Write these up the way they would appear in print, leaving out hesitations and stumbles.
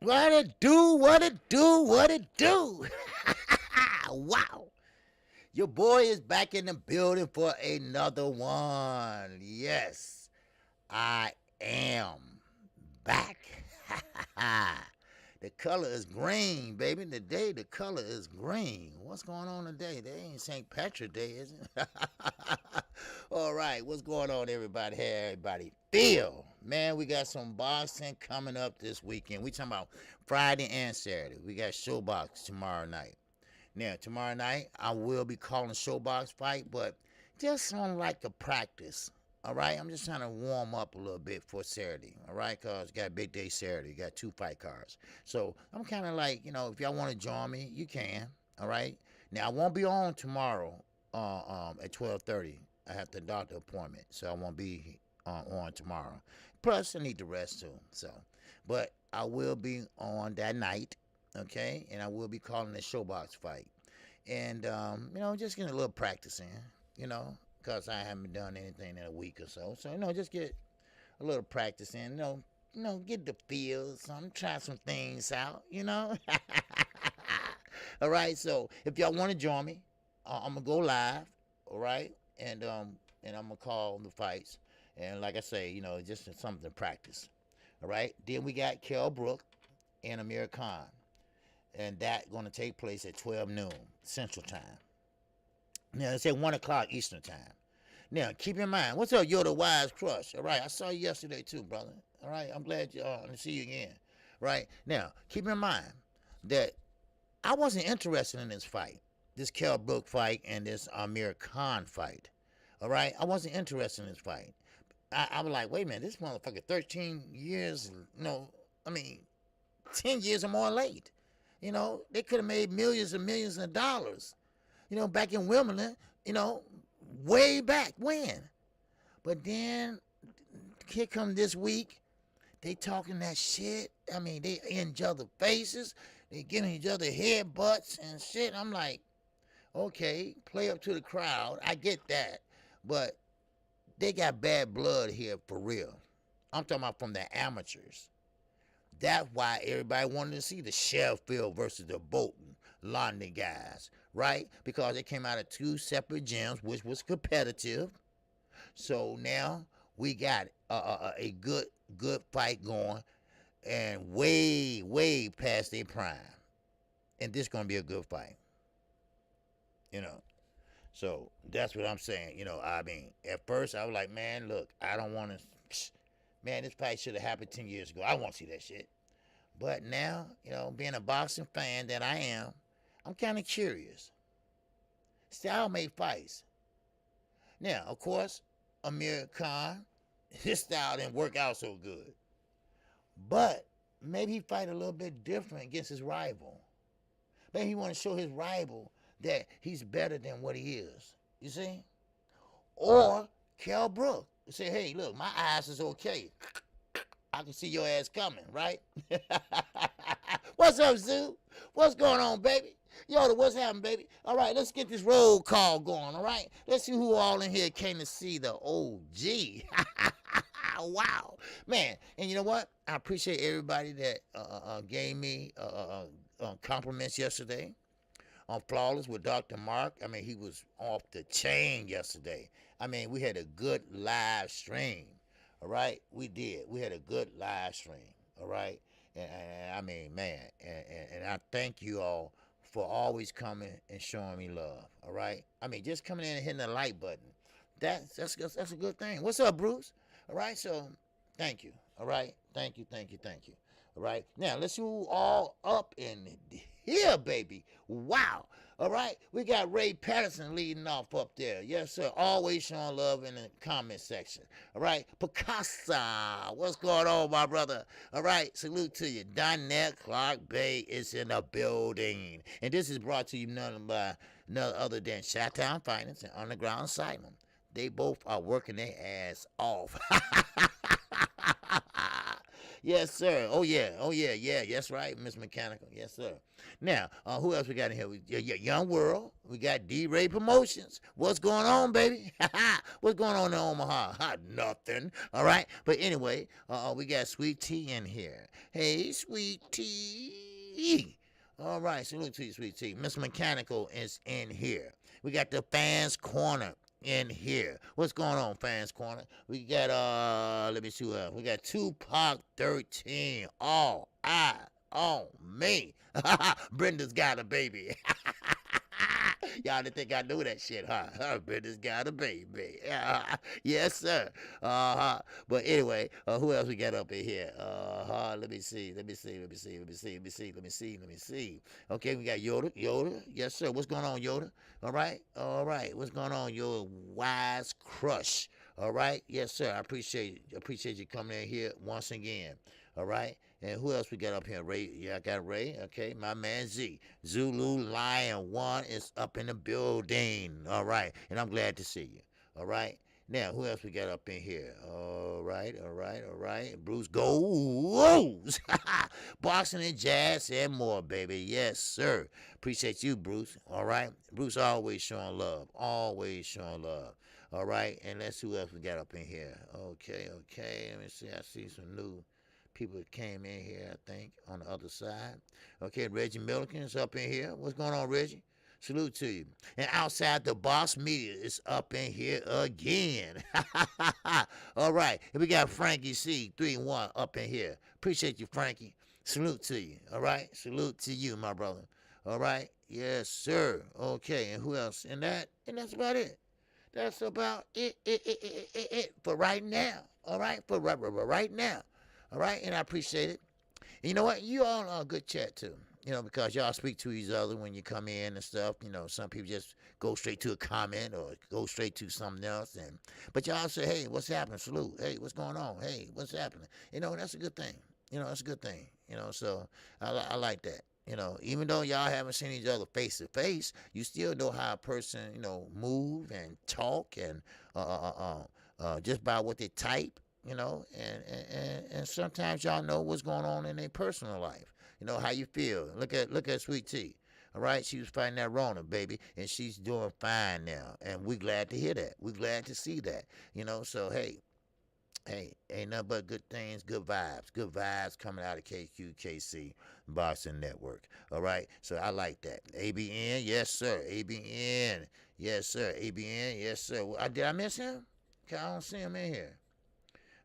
What it do, what it do, what it do. Wow. Your boy is back in the building for another one. Yes, I am back. The color is green, baby. Today the color is green. What's going on today? They ain't St. Patrick's Day, is it? All right, what's going on, everybody? Hey, everybody feel. Man, we got some boxing coming up this weekend. We talking about Friday and Saturday. We got Showbox tomorrow night. Now, tomorrow night, I will be calling Showbox fight, but just on like a practice. All right, I'm just trying to warm up a little bit for Saturday, all right, because got a big day Saturday, got 2 fight cards. So I'm kind of like, if y'all want to join me, you can, all right. Now, I won't be on tomorrow at 12:30. I have the doctor appointment, so I won't be on tomorrow. Plus, I need to rest too, so. But I will be on that night, okay, and I will be calling the Showbox fight. And, just getting a little practice in, because I haven't done anything in a week or so. So, just get a little practice in, get the feel, try some things out, All right, so if y'all want to join me, I'm going to go live, all right? And I'm going to call the fights. And like I say, just something to practice, all right? Then we got Brook and Amir Khan. And that going to take place at 12 noon Central Time. Now, it's at 1 o'clock Eastern Time. Now, keep in mind, what's up, you're the Wise Crush? All right, I saw you yesterday too, brother. All right, I'm glad to see you again. Right? Now, keep in mind that I wasn't interested in this fight, this Brook fight and this Amir Khan fight. All right? I wasn't interested in this fight. I was like, wait a minute, this motherfucker 13 years, 10 years or more late. They could have made millions and millions of dollars. Back in Wimbledon, way back when. But then, here come this week, they talking that shit. They in each other's faces. They giving each other headbutts and shit. I'm like, okay, play up to the crowd. I get that. But they got bad blood here for real. I'm talking about from the amateurs. That's why everybody wanted to see the Sheffield versus the Bolton London guys, right? Because they came out of 2 separate gyms, which was competitive. So now we got a good fight going, and way past their prime. And this gonna be a good fight. So that's what I'm saying. At first I was like, man, look, I don't want to. Man, this fight should have happened 10 years ago. I want to see that shit. But now, being a boxing fan that I am, I'm kind of curious. Style made fights. Now, of course, Amir Khan, his style didn't work out so good. But maybe he fight a little bit different against his rival. Maybe he want to show his rival that he's better than what he is. You see? Or Brook. Say, hey, look, my eyes is okay. I can see your ass coming, right? What's up, Zoo? What's going on, baby? Yo, what's happening, baby? All right, let's get this roll call going, all right? Let's see who all in here came to see the OG. Wow. Man, and you know what? I appreciate everybody that gave me compliments yesterday on Flawless with Dr. Mark. He was off the chain yesterday. We had a good live stream, all right? We did. We had a good live stream, all right? And man, and I thank you all for always coming and showing me love, all right? Just coming in and hitting the like button. That's a good thing. What's up, Bruce? All right, so thank you, all right? Thank you. All right, now let's see who all up in here, baby. Wow. All right, we got Ray Patterson leading off up there. Yes, sir. Always showing love in the comment section. All right, Picasso, what's going on, my brother? All right, salute to you. Donette Clark Bay is in the building. And this is brought to you none other than Chi-Town Finance and Underground Asylum. They both are working their ass off. Yes, sir. Oh yeah. That's right, Miss Mechanical. Yes, sir. Now, who else we got in here? Young World. We got D-Ray Promotions. What's going on, baby? What's going on in Omaha? Nothing. All right. But anyway, we got Sweet Tea in here. Hey, Sweet Tea. All right, salute to you, Sweet Tea. Miss Mechanical is in here. We got the Fans Corner in here. What's going on, Fans Corner? We got let me see what else. We got Tupac 13. All I on me. Brenda's got a baby. Y'all didn't think I knew that shit, huh? Brenda's got a baby. Yes, sir. But anyway, who else we got up in here? Let me see. Okay, we got Yoda. Yes, sir. What's going on, Yoda? All right. What's going on, your wise crush? All right. Yes, sir. I appreciate you coming in here once again. All right. And who else we got up here? Ray. Yeah, I got Ray. Okay. My man Z. Zulu Lion 1 is up in the building. All right. And I'm glad to see you. All right. Now, who else we got up in here? All right. Bruce goes. Boxing and jazz and more, baby. Yes, sir. Appreciate you, Bruce. All right. Bruce always showing love. All right. And let's see who else we got up in here. Okay. Let me see. I see some new people that came in here, I think, on the other side. Okay, Reggie Milliken's up in here. What's going on, Reggie? Salute to you. And Outside the Box Media is up in here again. All right. And we got Frankie C, 3-1 up in here. Appreciate you, Frankie. Salute to you. All right. Salute to you, my brother. All right. Yes, sir. Okay. And who else? And that's about it. That's about it for right now. All right. For right now. All right. And I appreciate it. And you know what? You all are a good chat too. You know, because y'all speak to each other when you come in and stuff. You know, some people just go straight to a comment or go straight to something else. But y'all say, hey, what's happening? Salute. Hey, what's going on? Hey, what's happening? You know, that's a good thing. You know, that's a good thing. You know, so I like that. You know, even though y'all haven't seen each other face to face, you still know how a person, you know, move and talk and just by what they type, you know, and sometimes y'all know what's going on in their personal life. You know, how you feel. Look at Sweet Tea. All right, she was fighting that Rona, baby, and she's doing fine now. And we glad to hear that. We glad to see that. You know, so hey, ain't nothing but good things, good vibes coming out of KQKC Boxing Network. All right, so I like that. ABN, yes sir. ABN, yes sir. ABN, yes sir. Did I miss him? I don't see him in here.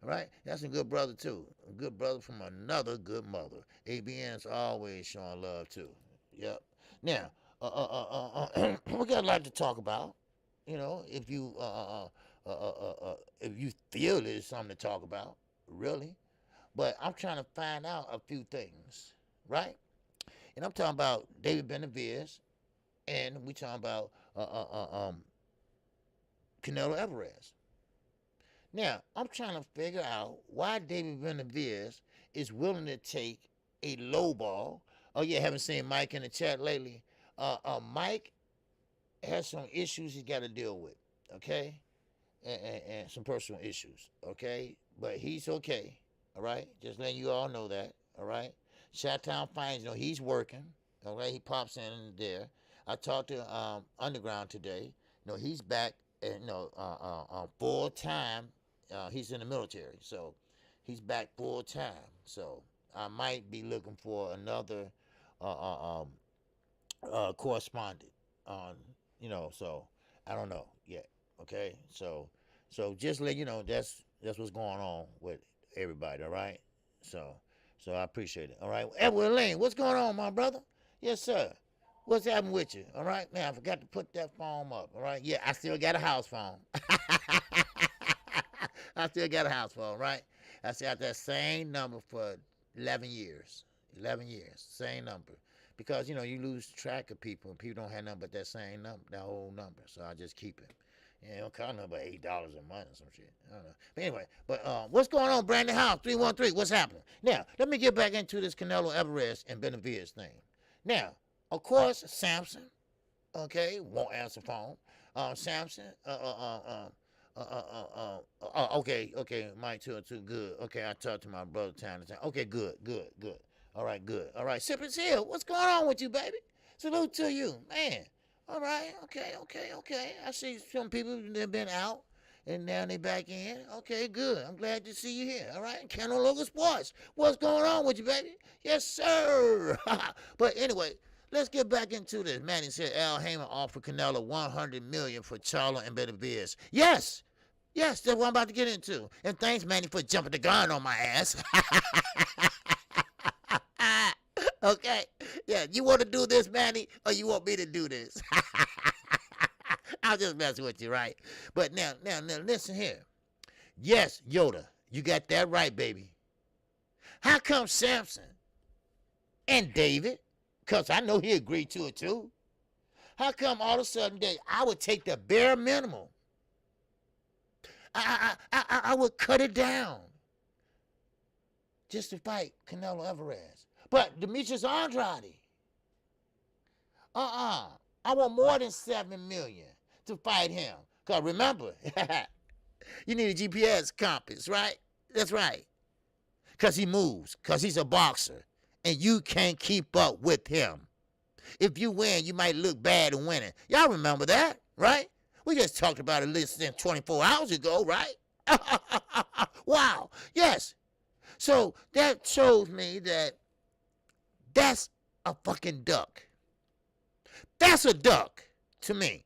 All right, that's a good brother too. A good brother from another good mother. ABN's always showing love too. Yep. Now, we got a lot to talk about. You know, if you feel there's something to talk about, really. But I'm trying to find out a few things, right? And I'm talking about David Benavidez, and we talking about Canelo Alvarez. Now, I'm trying to figure out why David Benavidez is willing to take a low ball. Oh, yeah, haven't seen Mike in the chat lately. Mike has some issues he's got to deal with, okay? And some personal issues, okay? But he's okay, all right? Just letting you all know that, all right? Chi-Town Finds, you know, he's working, all right? He pops in there. I talked to Underground today. You know, he's back, and full time. He's in the military, so he's back full time. So I might be looking for another correspondent on, you know. So I don't know yet. Okay, so just let you know that's what's going on with everybody. All right, so I appreciate it. All right, Edward Lane, what's going on, my brother? Yes, sir. What's happening with you? All right, man. I forgot to put that phone up. All right, yeah, I still got a house phone. I still got a house phone, right? I still got that same number for 11 years. 11 years, same number. Because, you know, you lose track of people, and people don't have nothing but that same number, that whole number. So I just keep it. You know, kind of about $8 a month or some shit. I don't know. But anyway, what's going on, Brandon House, 313? What's happening? Now, let me get back into this Canelo Alvarez and Benavidez thing. Now, of course, Samson, okay, won't answer phone. Samson, Okay, Mike 202, good. Okay, I talked to my brother time to time. Okay, good. All right, good. All right, Sippers Hill, what's going on with you, baby? Salute to you, man. All right, okay. I see some people that have been out and now they back in. Okay, good. I'm glad to see you here. All right, Canelo Local Sports, what's going on with you, baby? Yes, sir. But anyway, let's get back into this. Manny said Al Heyman offered Canelo $100 million for Charlo and Benavidez. Yes, that's what I'm about to get into. And thanks, Manny, for jumping the gun on my ass. Okay. Yeah, you want to do this, Manny, or you want me to do this? I'll just mess with you, right? But now, listen here. Yes, Yoda, you got that right, baby. How come Samson and David, because I know he agreed to it too, how come all of a sudden I would take the bare minimum? I would cut it down just to fight Canelo Alvarez. But Demetrius Andrade, I want more than $7 million to fight him. Because remember, you need a GPS compass, right? That's right. Because he moves, because he's a boxer, and you can't keep up with him. If you win, you might look bad in winning. Y'all remember that, right? We just talked about it less than 24 hours ago, right? Wow, yes. So that shows me that that's a fucking duck. That's a duck to me.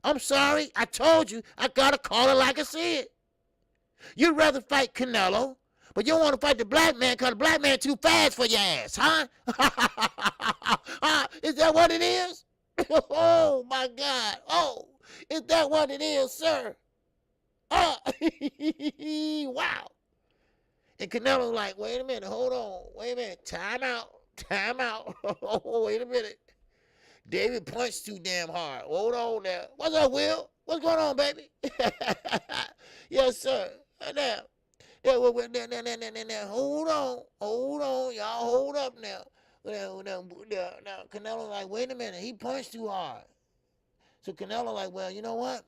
I'm sorry, I told you, I gotta call it like I see it. You'd rather fight Canelo, but you don't want to fight the black man because the black man too fast for your ass, huh? Is that what it is? Oh, my God. Oh, is that what it is, sir? Wow. And Canelo's like, wait a minute, hold on. Wait a minute, time out. Oh, wait a minute. David punched too damn hard. Hold on now. What's up, Will? What's going on, baby? Yes, sir. Now, hold on, y'all, hold up now. Now, Canelo's like, wait a minute, he punched too hard. So Canelo like, well, you know what?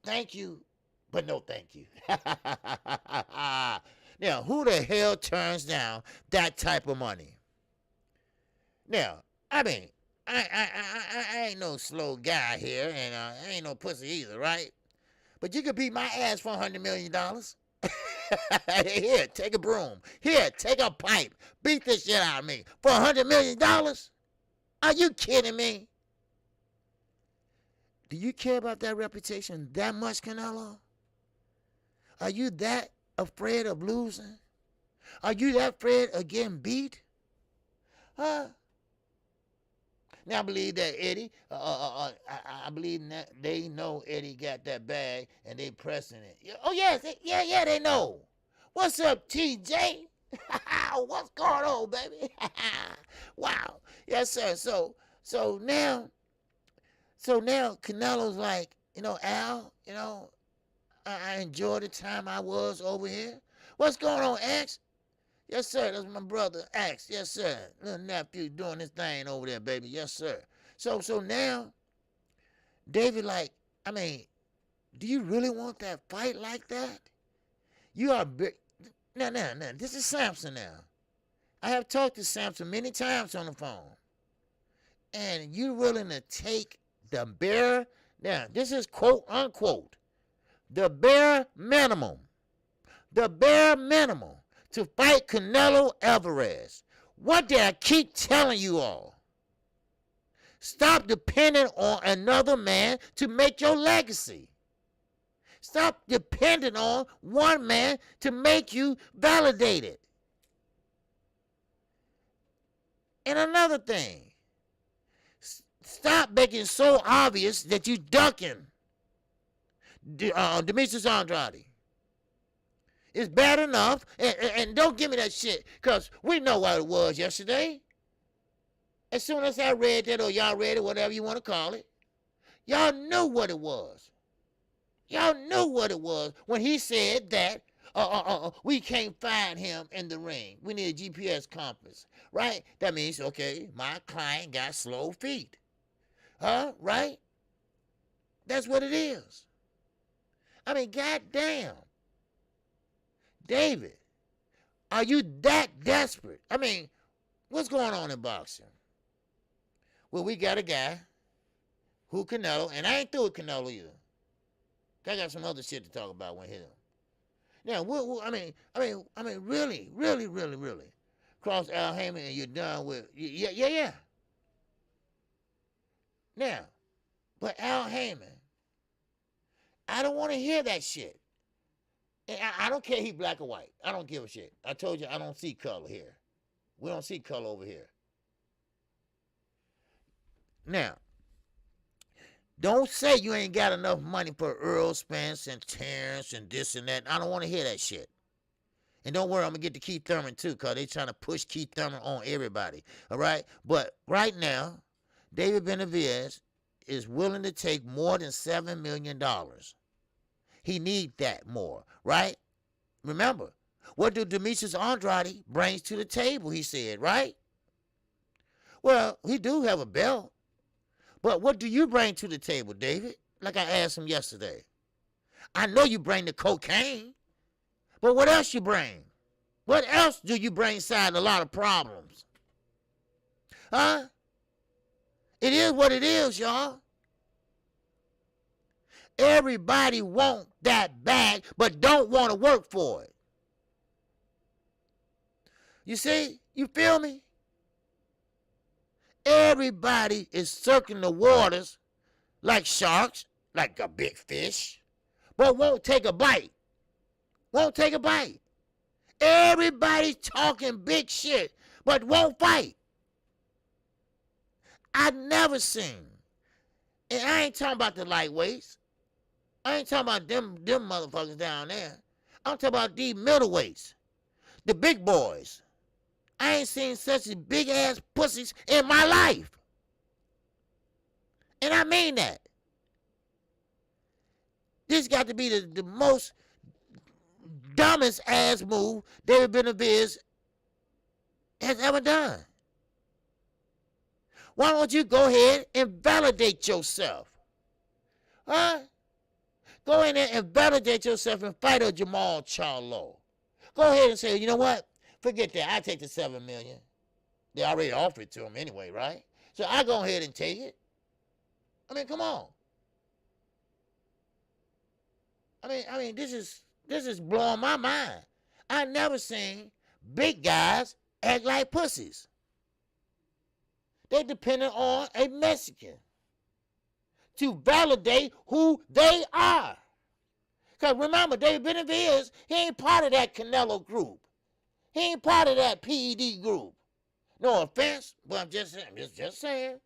Thank you, but no thank you. Now, who the hell turns down that type of money? Now, I mean, I ain't no slow guy here, and I ain't no pussy either, right? But you could beat my ass for $100 million. Here, take a broom. Here, take a pipe. Beat this shit out of me for $100 million? Are you kidding me? Do you care about that reputation that much, Canelo? Are you that afraid of losing? Are you that afraid of getting beat? Huh? Now I believe that Eddie, I believe that they know Eddie got that bag and they pressing it. Oh yes, yeah, they know. What's up, TJ? What's going on, baby? Wow, yes sir. So now Canelo's like, Al, I enjoyed the time I was over here. What's going on, X? Yes, sir. That's my brother, Axe. Yes, sir. Little nephew doing this thing over there, baby. Yes, sir. So now, David, like, I mean, do you really want that fight like that? You are big. Now. This is Samson now. I have talked to Samson many times on the phone. And you're willing to take the bare, now, this is quote, unquote, the bare minimum. The bare minimum. To fight Canelo Alvarez. What did I keep telling you all? Stop depending on another man to make your legacy. Stop depending on one man to make you validated. And another thing, stop making so obvious that you ducking Demetrius Andrade. It's bad enough, and don't give me that shit, because we know what it was yesterday. As soon as I read that, or y'all read it, whatever you want to call it, y'all knew what it was. Y'all knew what it was when he said that we can't find him in the ring. We need a GPS compass, right? That means, okay, my client got slow feet. Huh? Right? That's what it is. I mean, goddamn. David, are you that desperate? I mean, what's going on in boxing? Well, we got a guy who Canelo, and I ain't through with Canelo either. I got some other shit to talk about with him. Now, really. Cross Al Heyman and you're done with, yeah. Now, but Al Heyman, I don't want to hear that shit. And I don't care he black or white. I don't give a shit. I told you I don't see color here. We don't see color over here. Now, don't say you ain't got enough money for Earl Spence and Terrence and this and that. I don't want to hear that shit. And don't worry, I'm going to get to Keith Thurman too, because they trying to push Keith Thurman on everybody. All right? But right now, David Benavidez is willing to take more than $7 million. He need that more, right? Remember, what do Demetrius Andrade brings to the table, he said, right? Well, he do have a belt. But what do you bring to the table, David? Like I asked him yesterday. I know you bring the cocaine, but what else you bring? What else do you bring inside a lot of problems? Huh? It is what it is, y'all. Everybody want that bag, but don't want to work for it. You see? You feel me? Everybody is circling the waters like sharks, like a big fish, but won't take a bite. Won't take a bite. Everybody talking big shit, but won't fight. I've never seen, and I ain't talking about the lightweights. I ain't talking about them motherfuckers down there. I'm talking about these middleweights, the big boys. I ain't seen such big ass pussies in my life. And I mean that. This got to be the most dumbest ass move David Benavidez has ever done. Why don't you go ahead and validate yourself? Huh? Go in there and validate yourself and fight a Jamal Charlo. Go ahead and say, you know what? Forget that. I take the $7 million. They already offered it to him anyway, right? So I go ahead and take it. I mean, come on. I mean, this is blowing my mind. I never seen big guys act like pussies. They dependent on a Mexican to validate who they are. Because remember, David Benavidez, he ain't part of that Canelo group. He ain't part of that PED group. No offense, but I'm just saying.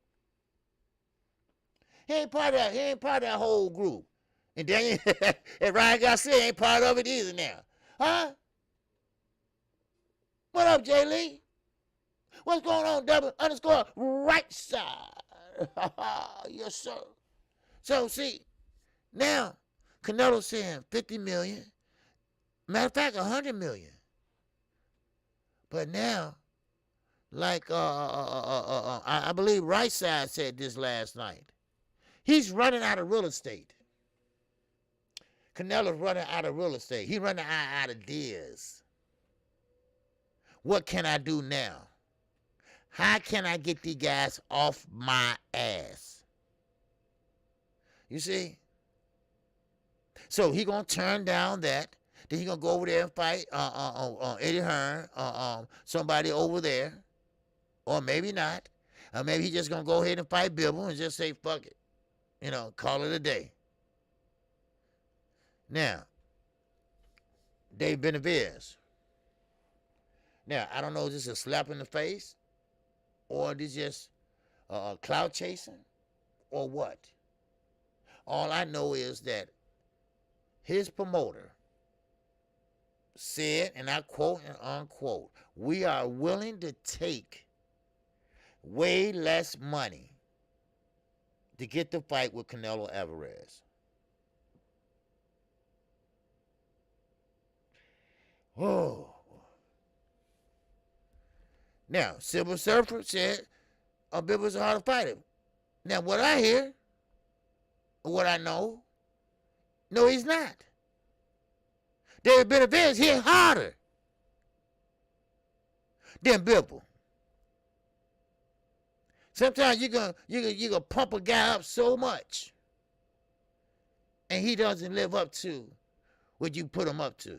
He ain't part of that whole group. And then and Ryan Garcia ain't part of it either now. Huh? What up, Jay Lee? What's going on, _right side? Yes, sir. So see, now Canelo saying 50 million. Matter of fact, 100 million. But now, like I believe Right Side said this last night, he's running out of real estate. Canelo's running out of real estate. He's running out of ideas. What can I do now? How can I get these guys off my ass? You see? So he gonna turn down that. Then he gonna go over there and fight Eddie Hearn, somebody over there, or maybe not. Or maybe he just gonna go ahead and fight Bibble and just say fuck it, call it a day. Now, Dave Benavidez. Now I don't know, is this a slap in the face, or this just clout chasing, or what? All I know is that his promoter said, and I quote and unquote, we are willing to take way less money to get the fight with Canelo Alvarez. Oh. Now, Silver Surfer said Bibba's a harder fighter. Now, what I hear, what I know, no, he's not. David Benavidez hit harder than Bibble. Sometimes you're gonna pump a guy up so much, and he doesn't live up to what you put him up to.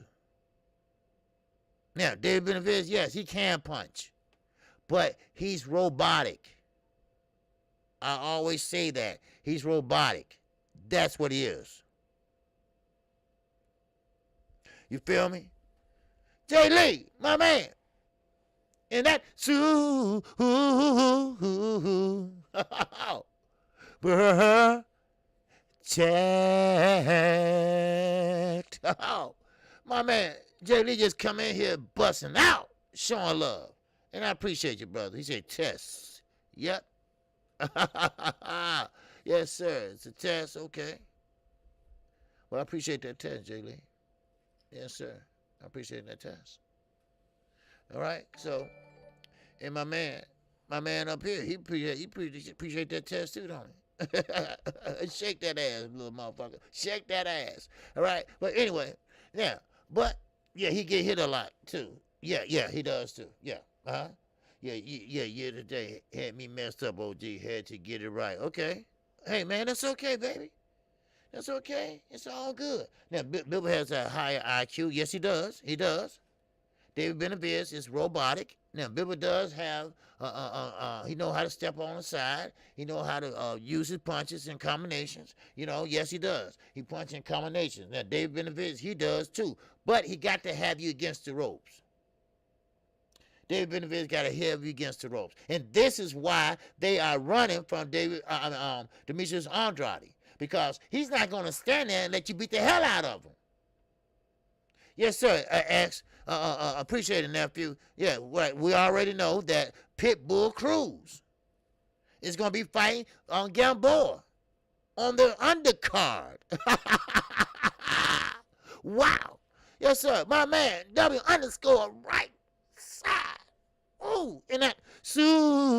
Now, David Benavidez, yes, he can punch, but he's robotic. I always say that. He's robotic. That's what he is. You feel me? Jay Lee, my man. And that chat. My man, Jay Lee just come in here busting out, showing love. And I appreciate you, brother. He said test. Yep. Yes, sir. It's a test. Okay. Well, I appreciate that test, Jay Lee. Yes, sir. I appreciate that test. All right. So, and my man up here, he appreciate that test too, don't he? Shake that ass, little motherfucker. Shake that ass. All right. But anyway, yeah. But yeah, he get hit a lot too. Yeah, he does too. Yeah. Yeah, today had me messed up, OG. Had to get it right. Okay. Hey, man, that's okay, baby. That's okay. It's all good. Now, Bill has a higher IQ. Yes, he does. He does. David Benavidez is robotic. Now, Bibba does have, he know how to step on the side. He know how to use his punches and combinations. You know, yes, he does. He punches in combinations. Now, David Benavidez, he does too. But he got to have you against the ropes. David Benavidez got to have you against the ropes. And this is why they are running from Demetrius Andrade. Because he's not going to stand there and let you beat the hell out of him. Yes, sir, X. Appreciate it, nephew. Yeah, right. We already know that Pitbull Cruz is going to be fighting on Gamboa on the undercard. Wow. Yes, sir. My man, W_right side. Ooh, and that chat.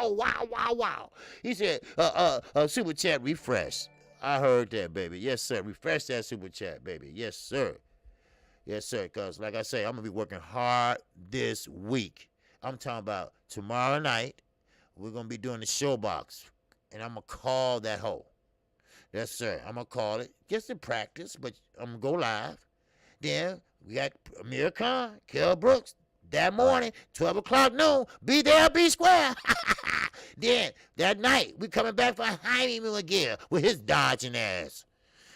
Oh, wow. He said, super chat refresh. I heard that, baby. Yes, sir. Refresh that super chat, baby. Yes, sir. Yes, sir. Because, like I say, I'm going to be working hard this week. I'm talking about tomorrow night, we're going to be doing the showbox. And I'm going to call that hoe. Yes, sir. I'm going to call it. Just to practice, but I'm going to go live. Then we got Amir Khan, Kell Brooks. That morning, 12 o'clock noon, be there, be square. Then, that night, we coming back for Haney again with his dodging ass.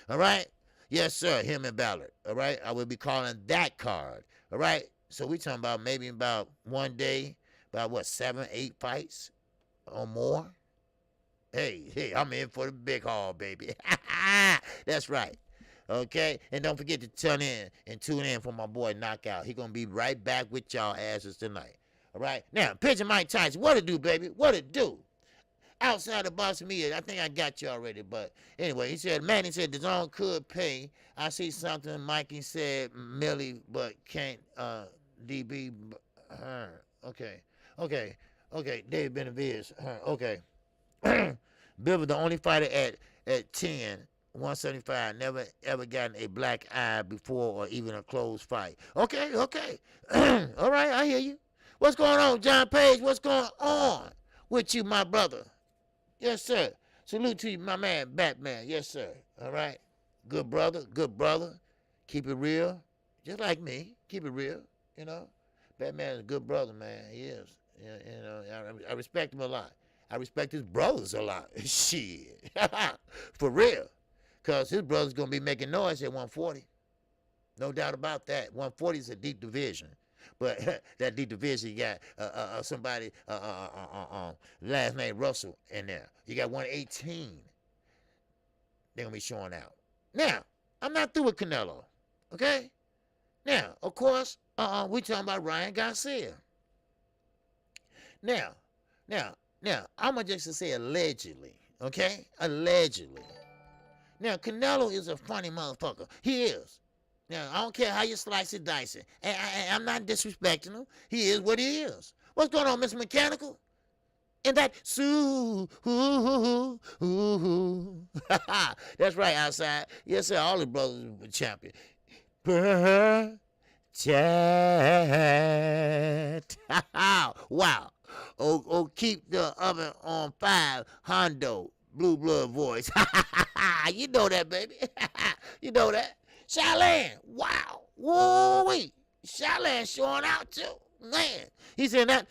All right? Yes, sir, him and Ballard. All right? I will be calling that card. All right? So we talking about maybe about one day, about what, 7, 8 fights or more? Hey, I'm in for the big haul, baby. That's right. Okay? And don't forget to tune in for my boy Knockout. He going to be right back with y'all asses tonight. All right? Now, Pigeon Mike Tyson, what it do, baby? What it do? Outside the box of me, I think I got you already. But anyway, he said, Manny said, Dazn could pay. I see something Mikey said, Millie, but can't DB her. Okay. David Benavidez, her. Okay. Bill was the only fighter at 10. 175, never ever gotten a black eye before or even a closed fight. Okay. All right, I hear you. What's going on, John Page? What's going on with you, my brother? Yes, sir. Salute to you, my man, Batman. Yes, sir. All right. Good brother. Keep it real. Just like me. Keep it real, you know. Batman is a good brother, man. He is. You know, I respect him a lot. I respect his brothers a lot. Shit. For real. Because his brother's going to be making noise at 140. No doubt about that. 140 is a deep division. But that deep division, you got somebody, last name Russell in there. You got 118. They're going to be showing out. Now, I'm not through with Canelo. Okay? Now, of course, we talking about Ryan Garcia. Now, I'm going to just say allegedly. Okay? Allegedly. Now, Canelo is a funny motherfucker. He is. Now, I don't care how you slice it, dice it. And I'm not disrespecting him. He is what he is. What's going on, Mr. Mechanical? And that that's right, outside. Yes, sir, all the brothers were champion. Chat. Wow. Oh, keep the oven on 5. Hondo. Blue blood voice. You know that, baby. You know that. Shaolin. Wow. Woo-wee. Shaolin showing out, too. Man. He's in that.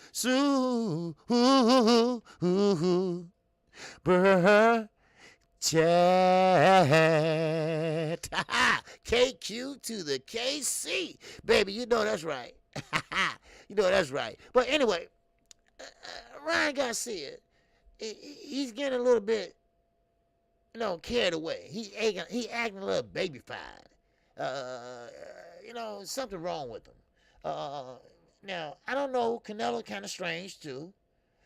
Chat. KQ to the KC. Baby, you know that's right. You know that's right. But anyway, Ryan Garcia, he's getting a little bit, carried away. He acting a little babyfied. Something wrong with him. Now, I don't know, Canelo kind of strange too.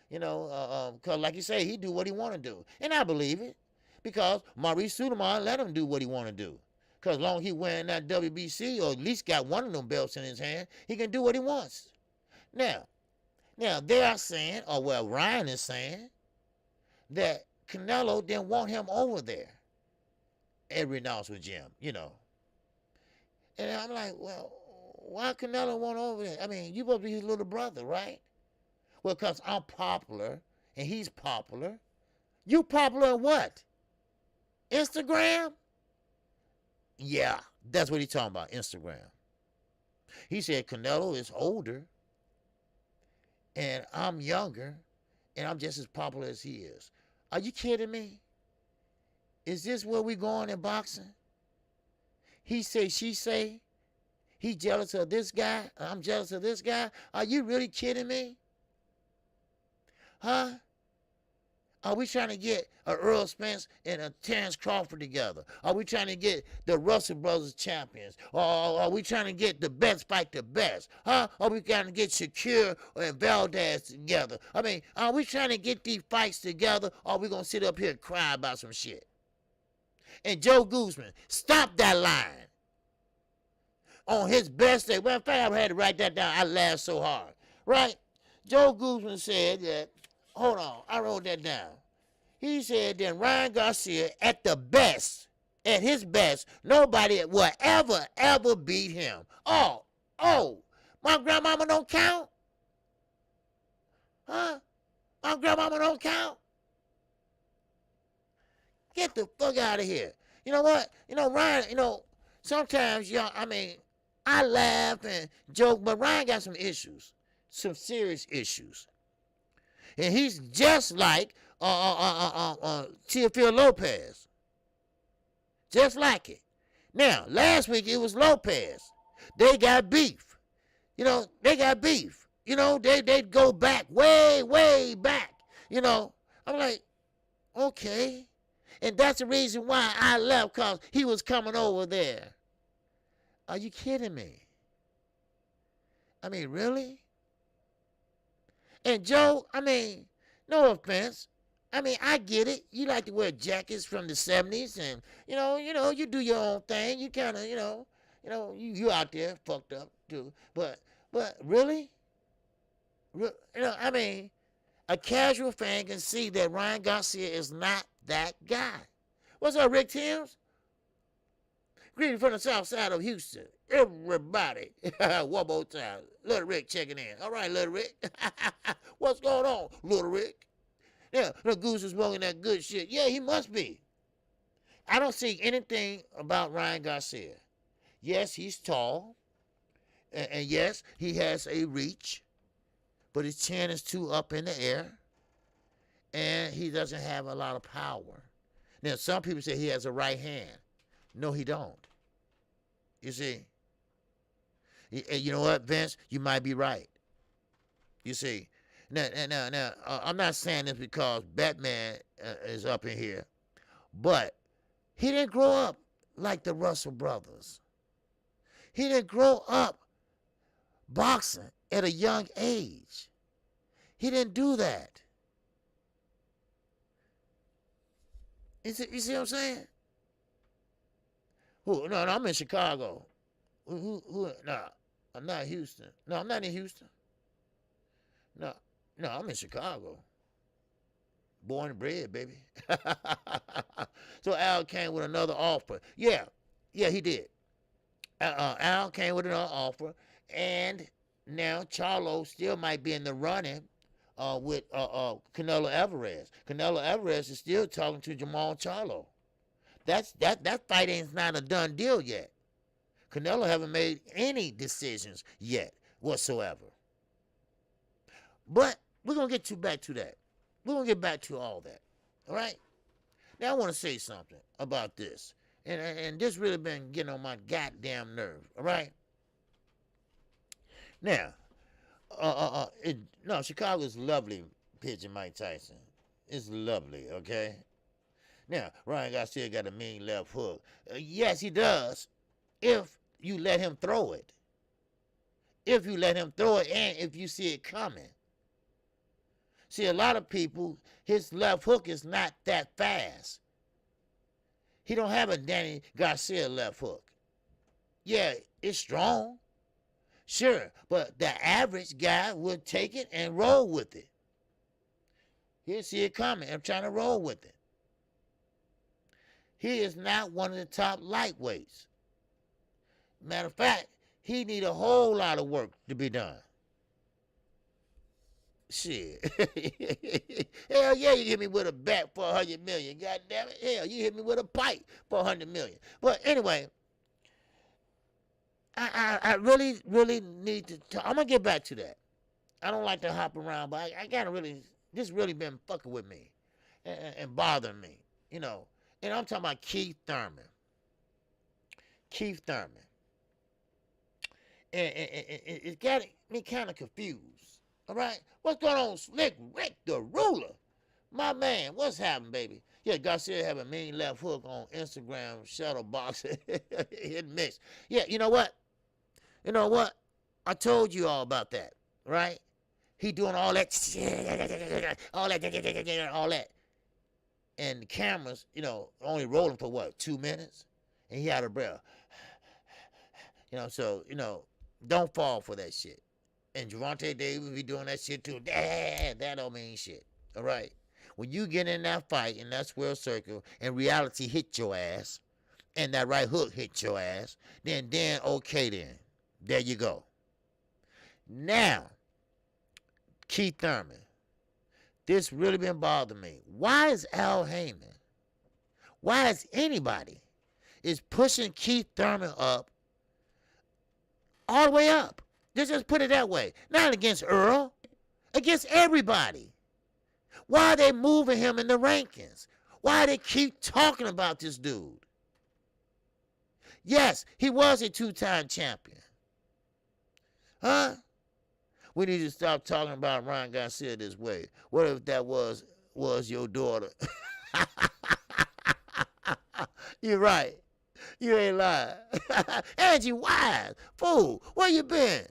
Because like you say, he do what he want to do. And I believe it. Because Maurice Suleiman let him do what he want to do. Because as long as he wearing that WBC, or at least got one of them belts in his hand, he can do what he wants. Now they are saying, or well, Ryan is saying, that Canelo didn't want him over there at Renouncement Gym, And I'm like, well, why Canelo want over there? I mean, you supposed to be his little brother, right? Well, because I'm popular, and he's popular. You popular in what? Instagram? Yeah, that's what he's talking about, Instagram. He said Canelo is older, and I'm younger, and I'm just as popular as he is. Are you kidding me? Is this where we going in boxing? He say, she say, he jealous of this guy, I'm jealous of this guy. Are you really kidding me? Huh? Are we trying to get a Earl Spence and a Terrence Crawford together? Are we trying to get the Russell Brothers champions? Or are we trying to get the best fight the best? Huh? Are we trying to get Shakur and Valdez together? I mean, are we trying to get these fights together, or are we going to sit up here and cry about some shit? And Joe Guzman, stop that line. On his best day, well, in fact, I had to write that down. I laughed so hard. Right? Joe Guzman said that, hold on, I wrote that down. He said that Ryan Garcia, at his best, nobody will ever beat him. Oh, my grandmama don't count? Huh? My grandmama don't count? Get the fuck out of here. You know what? Ryan, sometimes, I laugh and joke, but Ryan got some issues, some serious issues. And he's just like Teofimo Lopez. Just like it. Now, last week it was Lopez. They got beef. They got beef. They'd go back, way back. I'm like, okay. And that's the reason why I left, because he was coming over there. Are you kidding me? I mean, really? And Joe, no offense. I get it. You like to wear jackets from the 70s, and, you do your own thing. You kind of, you out there fucked up, too. But really? A casual fan can see that Ryan Garcia is not that guy. What's up, Rick Timms? Greetings from the south side of Houston. Everybody. One more time. Little Rick checking in. All right, Little Rick. What's going on, Little Rick? Yeah, the Goose is smoking that good shit. Yeah, he must be. I don't see anything about Ryan Garcia. Yes, he's tall. And yes, he has a reach. But his chin is too up in the air. And he doesn't have a lot of power. Now, some people say he has a right hand. No, he don't. You see? You know what, Vince? You might be right. You see? Now, I'm not saying this because Batman is up in here, but he didn't grow up like the Russell brothers. He didn't grow up boxing at a young age. He didn't do that. You see what I'm saying? No, I'm in Chicago. No, I'm not Houston. No, I'm not in Houston. No, I'm in Chicago. Born and bred, baby. So Al came with another offer. Yeah, he did. Al came with another offer, and now Charlo still might be in the running with Canelo Alvarez. Canelo Alvarez is still talking to Jamal Charlo. That fight ain't not a done deal yet. Canelo haven't made any decisions yet whatsoever. But we're gonna get back to that. We're gonna get back to all that. All right. Now I want to say something about this, and this really been getting on my goddamn nerve. All right. Now, Chicago's lovely pitching Mike Tyson. It's lovely, okay? Now, Ryan Garcia got a mean left hook. Yes, he does, if you let him throw it. If you let him throw it and if you see it coming. See, a lot of people, his left hook is not that fast. He don't have a Danny Garcia left hook. Yeah, it's strong. Sure, but the average guy would take it and roll with it. He'll see it coming. I'm trying to roll with it. He is not one of the top lightweights. Matter of fact, he need a whole lot of work to be done. Shit. Hell yeah, you hit me with a bat for $100 million. God damn it. Hell, you hit me with a pipe for $100 million. But anyway, I really, really need to talk. I'm going to get back to that. I don't like to hop around, but I got to really, this really been fucking with me and bothering me, you know. And I'm talking about Keith Thurman. Keith Thurman. And it got me kind of confused. All right? What's going on, Slick Rick the Ruler? My man, what's happening, baby? Yeah, Garcia have a mean left hook on Instagram, shuttle box, hit mix. Yeah, you know what? You know what? I told you all about that, right? He doing all that, all that. And the cameras, you know, only rolling for what, 2 minutes? And he out of breath. You know, so, you know, don't fall for that shit. And Gervonta Davis be doing that shit too. That don't mean shit. All right? When you get in that fight in that square circle and reality hit your ass and that right hook hit your ass, then okay then. There you go. Now, Keith Thurman. This really been bothering me. Why is Al Heyman, why is anybody is pushing Keith Thurman up all the way up? Just put it that way. Not against Earl, against everybody. Why are they moving him in the rankings? Why do they keep talking about this dude? Yes, he was a 2-time champion. Huh? We need to stop talking about Ryan Garcia this way. What if that was your daughter? You're right. You ain't lying. Angie Wise, fool, where you been?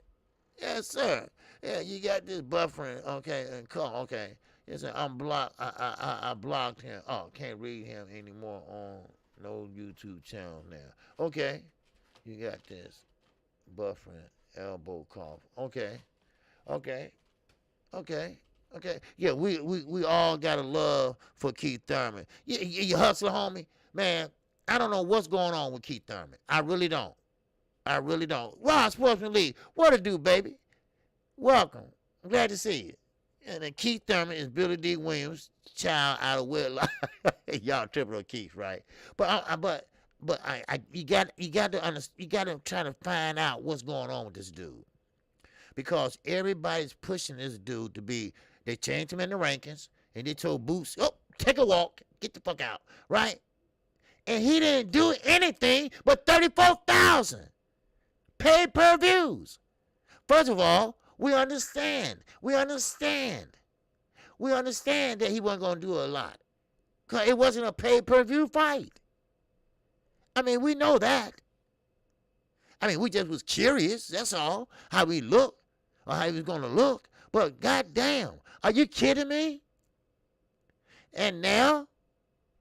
Yes, sir. Yeah, you got this buffering, okay, and call, okay. Yes, sir, I'm blocked. I blocked him. Oh, can't read him anymore on no YouTube channel now. Okay, you got this buffering elbow cough. Okay. Yeah, we all got a love for Keith Thurman. You hustler, homie. Man, I don't know what's going on with Keith Thurman. I really don't. Ron Sportsman League, what it do, baby? Welcome. I'm glad to see you. And then Keith Thurman is Billy D. Williams' child out of wedlock. Y'all tripping on Keith, right? But you got to try to find out what's going on with this dude. Because everybody's pushing this dude to be, they changed him in the rankings, and they told Boots, oh, take a walk, get the fuck out, right? And he didn't do anything but 34,000 pay-per-views. First of all, we understand that he wasn't going to do a lot. Because it wasn't a pay-per-view fight. I mean, we know that. I mean, we just was curious, that's all, how he looked or how he was going to look. But goddamn, are you kidding me? And now,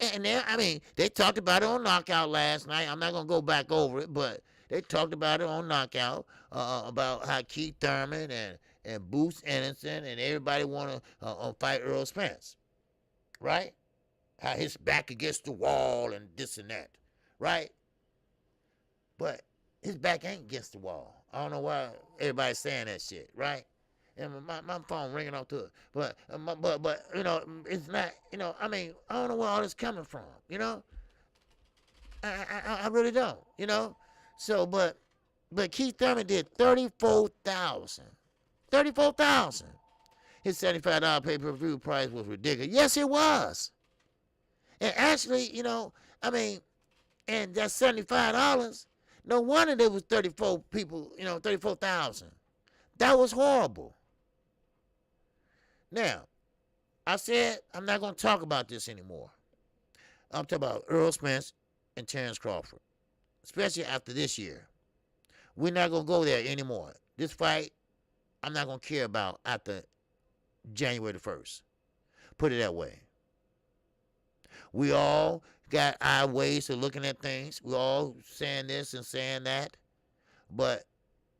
I mean, they talked about it on Knockout last night. I'm not going to go back over it, but they talked about it on Knockout, about how Keith Thurman and Boots Anderson and everybody want to fight Earl Spence. right? How his back against the wall and this and that, right? But his back ain't against the wall. I don't know why everybody's saying that shit, right? And my phone ringing off to it. But you know, it's not, you know, I mean, I don't know where all this coming from, you know? I really don't, you know? So, but Keith Thurman did 34,000. 34,000. His $75 pay-per-view price was ridiculous. Yes, it was. And actually, you know, I mean, and that's $75. No wonder there was 34 people, you know, 34,000. That was horrible. Now, I said I'm not going to talk about this anymore. I'm talking about Errol Spence and Terrence Crawford, especially after this year. We're not going to go there anymore. This fight, I'm not going to care about after January the 1st. Put it that way. We all got our ways of looking at things. We all saying this and saying that. But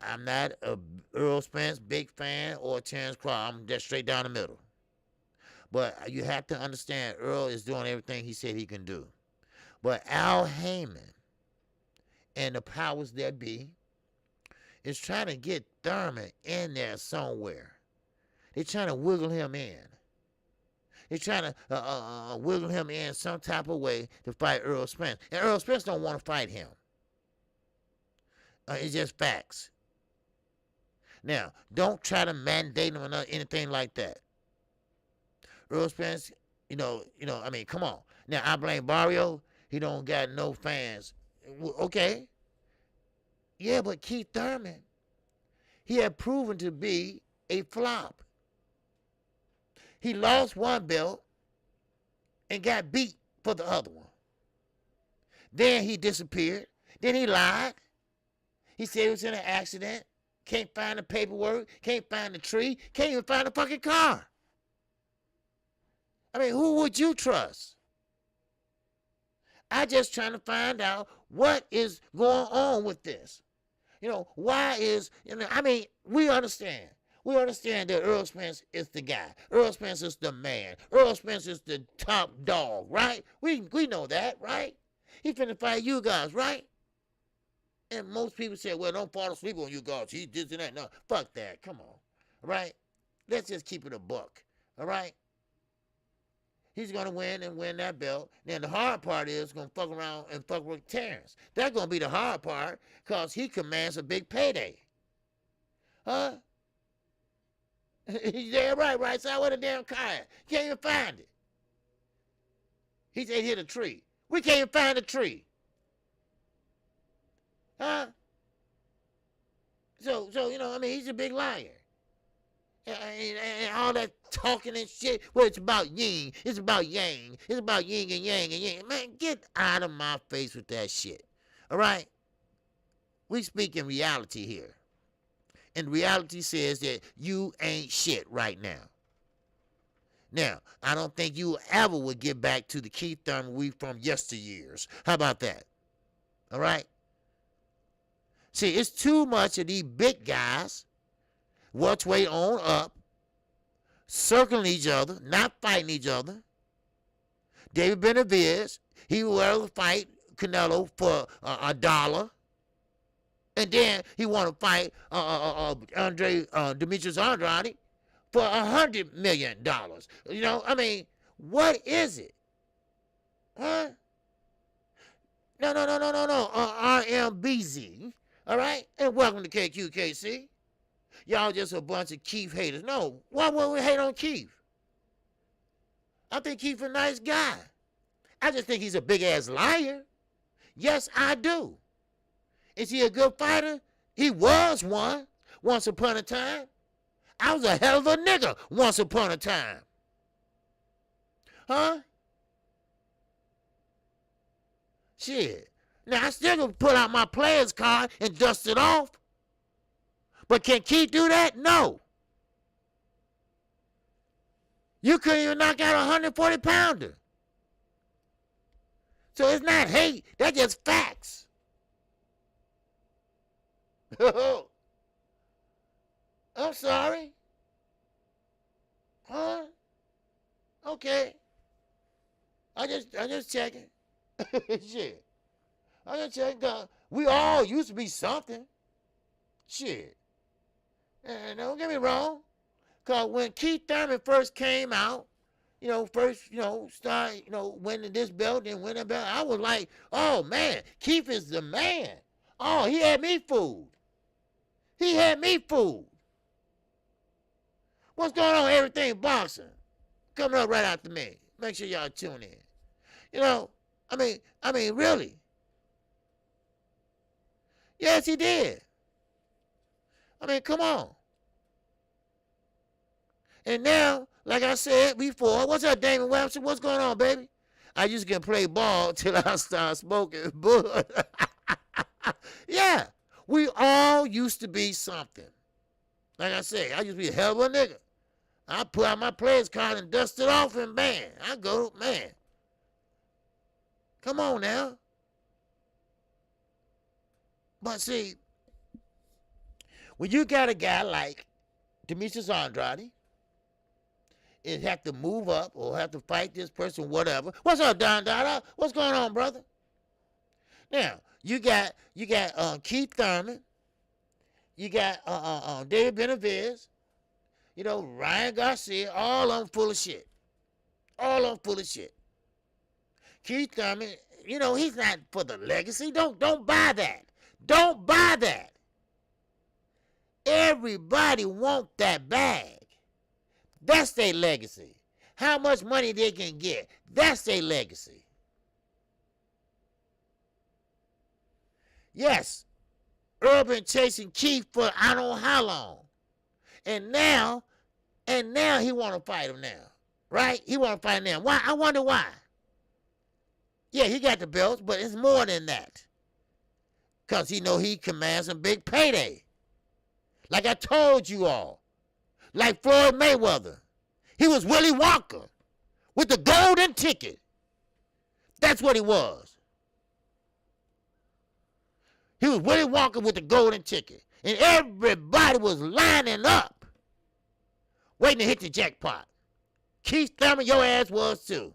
I'm not a Errol Spence big fan or Terrence Crawford. I'm just straight down the middle. But you have to understand, Earl is doing everything he said he can do. But Al Heyman and the powers that be is trying to get Thurman in there somewhere. They're trying to wiggle him in. They're trying to wiggle him in some type of way to fight Errol Spence. And Errol Spence don't want to fight him. It's just facts. Now, don't try to mandate him or anything like that. Errol Spence, you know, I mean, come on. Now, I blame Barrio. He don't got no fans. Okay. Yeah, but Keith Thurman, he had proven to be a flop. He lost one belt and got beat for the other one. Then he disappeared. Then he lied. He said he was in an accident. Can't find the paperwork. Can't find the tree. Can't even find the fucking car. I mean, who would you trust? I just trying to find out what is going on with this. You know, why is, you know, I mean, we understand. We understand that Errol Spence is the guy. Errol Spence is the man. Errol Spence is the top dog, right? We know that, right? He finna fight you guys, right? And most people say, well, don't fall asleep on you guys. He's this and that. No, fuck that. Come on. All right? Let's just keep it a buck. All right? He's going to win and win that belt. Then the hard part is going to fuck around and fuck with Terrence. That's going to be the hard part because he commands a big payday. Huh? Yeah, right. So where the damn car at? Can't even find it. He said hit a tree. We can't even find a tree. Huh? So you know, I mean, he's a big liar. And all that talking and shit, well, it's about yin, it's about yang, it's about yin and yang. Man, get out of my face with that shit. All right? We speak in reality here. And reality says that you ain't shit right now. Now, I don't think you ever would get back to the Keith Thurman we from yesteryears. How about that? All right? See, it's too much of these big guys, what's way on up, circling each other, not fighting each other. David Benavidez, he will rather fight Canelo for $1. And then he want to fight Demetrius Andrade for $100 million. You know, I mean, what is it? Huh? No. RMBZ. All right? And welcome to KQKC. Y'all just a bunch of Keith haters. No, why would we hate on Keith? I think Keith a nice guy. I just think he's a big-ass liar. Yes, I do. Is he a good fighter? He was one once upon a time. I was a hell of a nigga once upon a time. Huh? Shit. Now, I still gonna put out my player's card and dust it off. But can Keith do that? No. You couldn't even knock out a 140-pounder. So it's not hate. That's just facts. I'm sorry. Huh? Okay. I just checking. Shit. I just checking. We all used to be something. Shit. And don't get me wrong. Because when Keith Thurman first came out, started, winning this belt and winning belt, I was like, oh, man, Keith is the man. Oh, he had me fooled. He had me fooled. What's going on? Everything boxing. Coming up right after me. Make sure y'all tune in. I mean, really. Yes, he did. I mean, come on. And now, like I said before, what's up, Damon Webster? What's going on, baby? I just can play ball till I start smoking bud. Yeah, we all used to be something. Like I say, I used to be a hell of a nigga. I put out my players card and dust it off, and man, I go, man. Come on now. But see, when you got a guy like Demetrius Andrade, it have to move up or have to fight this person, whatever. What's up, Don Dada? What's going on, brother? Now, you got Keith Thurman. You got David Benavidez. Ryan Garcia. All of them full of shit. All of them full of shit. Keith Thurman, he's not for the legacy. Don't buy that. Don't buy that. Everybody want that bag. That's their legacy. How much money they can get. That's their legacy. Yes, Urban chasing Keith for I don't know how long. And now he want to fight him now. Right? He want to fight him now. Why? I wonder why. Yeah, he got the belts, but it's more than that. Because he commands a big payday. Like I told you all. Like Floyd Mayweather. He was Willy Wonka with the golden ticket. That's what he was. He was Willy Wonka with the golden ticket. And everybody was lining up, waiting to hit the jackpot. Keith Thurman, your ass was too.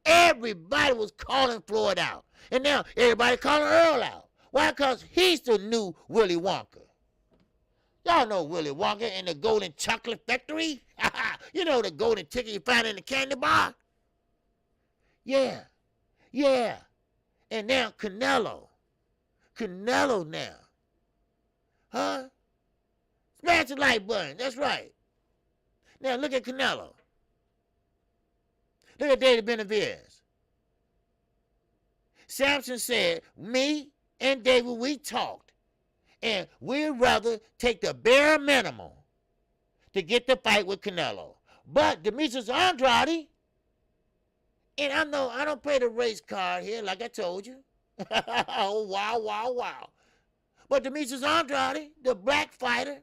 Everybody was calling Floyd out. And now everybody calling Earl out. Why? Because he's the new Willy Wonka. Y'all know Willy Wonka and the Golden Chocolate Factory? The golden ticket you find in the candy bar? Yeah. Yeah. And now Canelo. Canelo now. Huh? Smash the like button. That's right. Now look at Canelo. Look at David Benavidez. Samson said, me and David, we talked. And we'd rather take the bare minimum to get the fight with Canelo. But Demetrius Andrade, and I know I don't play the race card here like I told you. Oh, wow, wow, wow. But Demetrius Andrade, the black fighter,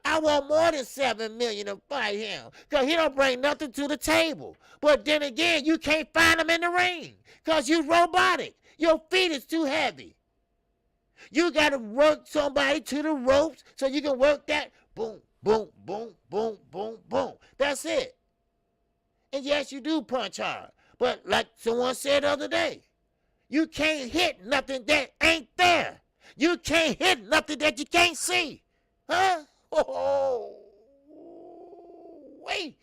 I want more than $7 million to fight him because he don't bring nothing to the table. But then again, you can't find him in the ring because you're robotic. Your feet is too heavy. You got to work somebody to the ropes so you can work that boom, boom, boom, boom, boom, boom. That's it. And yes, you do punch hard. But like someone said the other day, you can't hit nothing that ain't there. You can't hit nothing that you can't see. Huh? Oh, wait.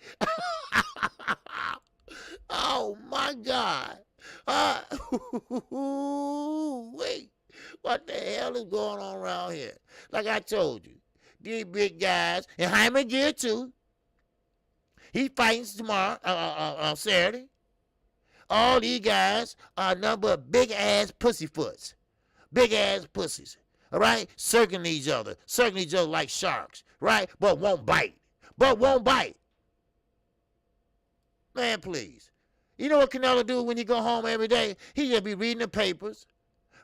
Oh, my God. Wait. What the hell is going on around here? Like I told you, these big guys, and Hyman Gear too. He fighting tomorrow, on Saturday. All these guys are a number of big-ass pussyfoots. Big-ass pussies, all right? Circling each other like sharks, right? But won't bite. Man, please. You know what Canelo do when he go home every day? He just be reading the papers,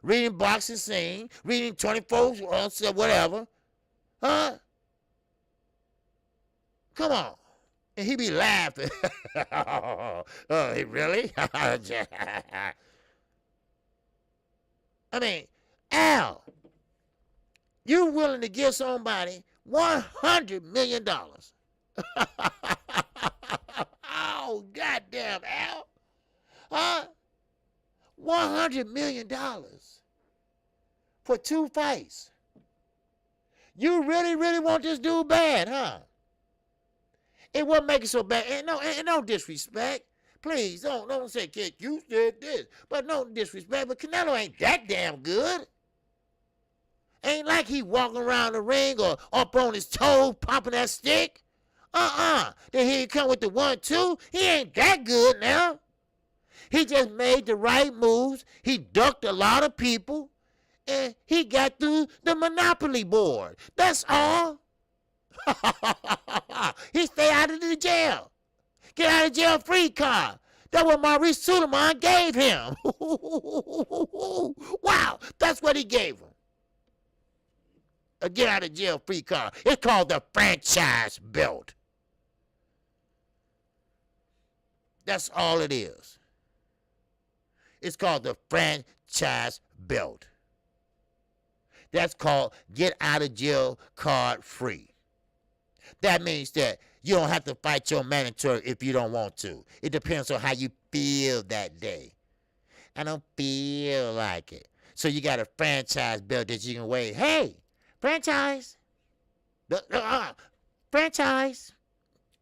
reading Boxing Scene, reading 24, whatever. Huh? Come on. And he be laughing. Really? I mean, Al, you willing to give somebody $100 million? Oh, goddamn, Al. $100 million for 2 fights. You really, really want this dude bad, huh? It wouldn't make it so bad. And no disrespect. Please, don't say, kid, you said this. But no disrespect. But Canelo ain't that damn good. Ain't like he walking around the ring or up on his toe, popping that stick. Then here he come with the 1-2. He ain't that good now. He just made the right moves. He ducked a lot of people. And he got through the Monopoly board. That's all. He stay out of the jail. Get out of jail free card. That's what Maurice Suleiman gave him. Wow, that's what he gave him. A get out of jail free card. It's called the franchise belt. That's all it is. It's called the franchise belt. That's called get out of jail card free. That means that you don't have to fight your mandatory if you don't want to. It depends on how you feel that day. I don't feel like it. So you got a franchise belt that you can wait. Hey, franchise. Franchise.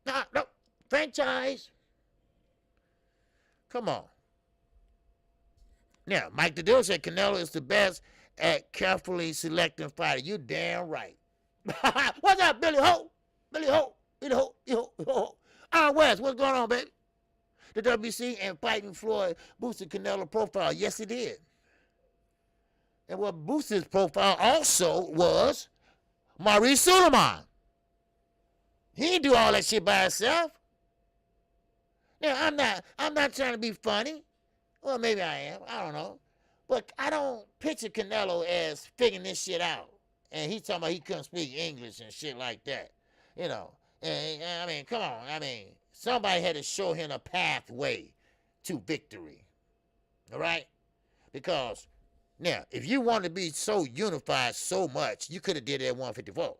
No, franchise. Come on. Now, Mike the Deal said Canelo is the best at carefully selecting fighter. You damn right. What's up, Billy Ho? Billy Ho. Billy Ho. Ho. West, what's going on, baby? The WC and Fighting Floyd boosted Canelo profile. Yes, it did. And what boosted his profile also was Maurice Suleiman. He didn't do all that shit by himself. Now, I'm not trying to be funny. Well, maybe I am. I don't know. But I don't picture Canelo as figuring this shit out. And he's talking about he couldn't speak English and shit like that. You know. And I mean, come on. I mean, somebody had to show him a pathway to victory. All right? Because, now, if you want to be so unified so much, you could have did it at 154.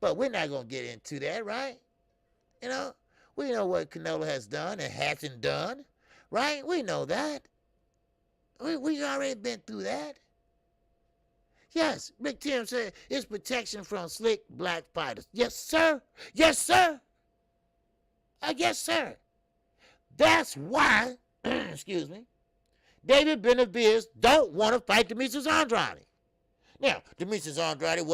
But we're not going to get into that, right? You know? We know what Canelo has done and hasn't done. Right? We know that. We already been through that. Yes, Big Tim said it's protection from slick black fighters. Yes, sir. Yes, sir. Yes, sir. That's why, excuse me, David Benavidez don't want to fight Demetrius Andrade. Now, Demetrius Andrade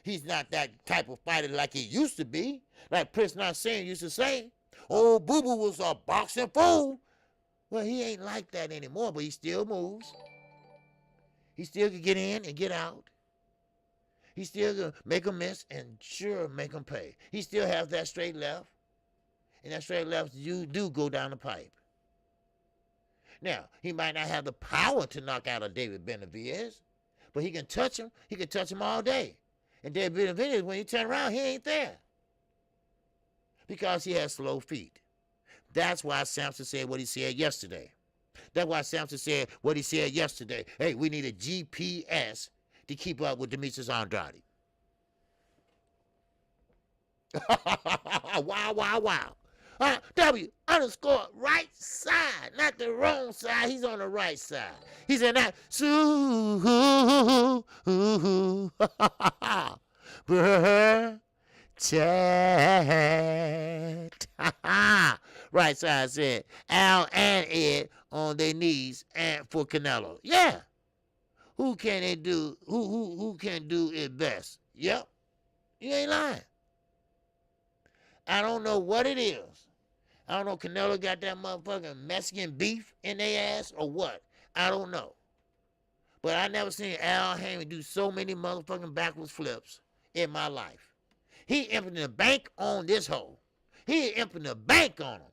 he's not that type of fighter like he used to be. Like Prince Nassim used to say, oh, Boo-Boo was a boxing fool. Well, he ain't like that anymore, but he still moves. He still can get in and get out. He still can make them miss and sure make them pay. He still has that straight left. And that straight left, you do go down the pipe. Now, he might not have the power to knock out a David Benavidez, but he can touch him. He can touch him all day. And David Benavidez, when he turn around, he ain't there. Because he has slow feet. That's why Samson said what he said yesterday. That's why Samson said what he said yesterday. Hey, we need a GPS to keep up with Demetrius Andrade. Wow. W _ right side, not the wrong side. He's on the right side. He's in that. Chat. Right side said Al and Ed on their knees and for Canelo. Yeah. Who can they do? Who can do it best? Yep. You ain't lying. I don't know what it is. I don't know Canelo got that motherfucking Mexican beef in their ass or what. I don't know. But I never seen Al Haney do so many motherfucking backwards flips in my life. He emptied the bank on this hoe. He emptied the bank on him.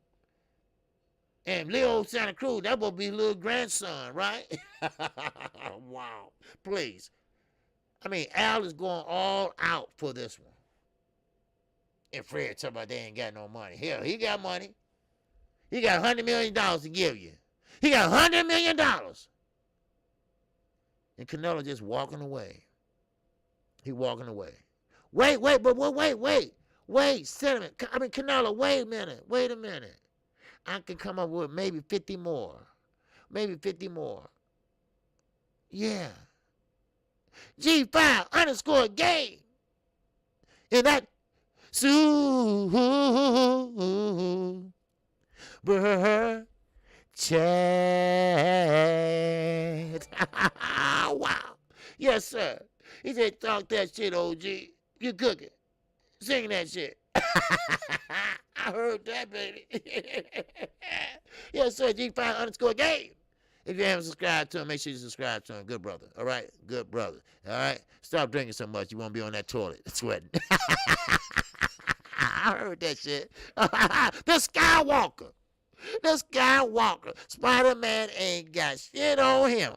And Leo Santa Cruz, that will be his little grandson, right? Wow. Please. I mean, Al is going all out for this one. And Fred talking about they ain't got no money. Hell, he got money. He got $100 million to give you. He got $100 million. And Canelo just walking away. He walking away. Wait, Cinnamon. I mean, Canelo, wait a minute. I can come up with maybe 50 more. maybe 50 more. Yeah. G5 underscore game. And that super chat. Wow. Yes, sir. He said, talk that shit, OG. You cooking. Sing that shit. I heard that, baby. Yes, sir. G5 underscore game. If you haven't subscribed to him, make sure you subscribe to him. Good brother. All right? Good brother. All right? Stop drinking so much. You won't be on that toilet sweating. I heard that shit. The Skywalker. The Skywalker. Spider-Man ain't got shit on him.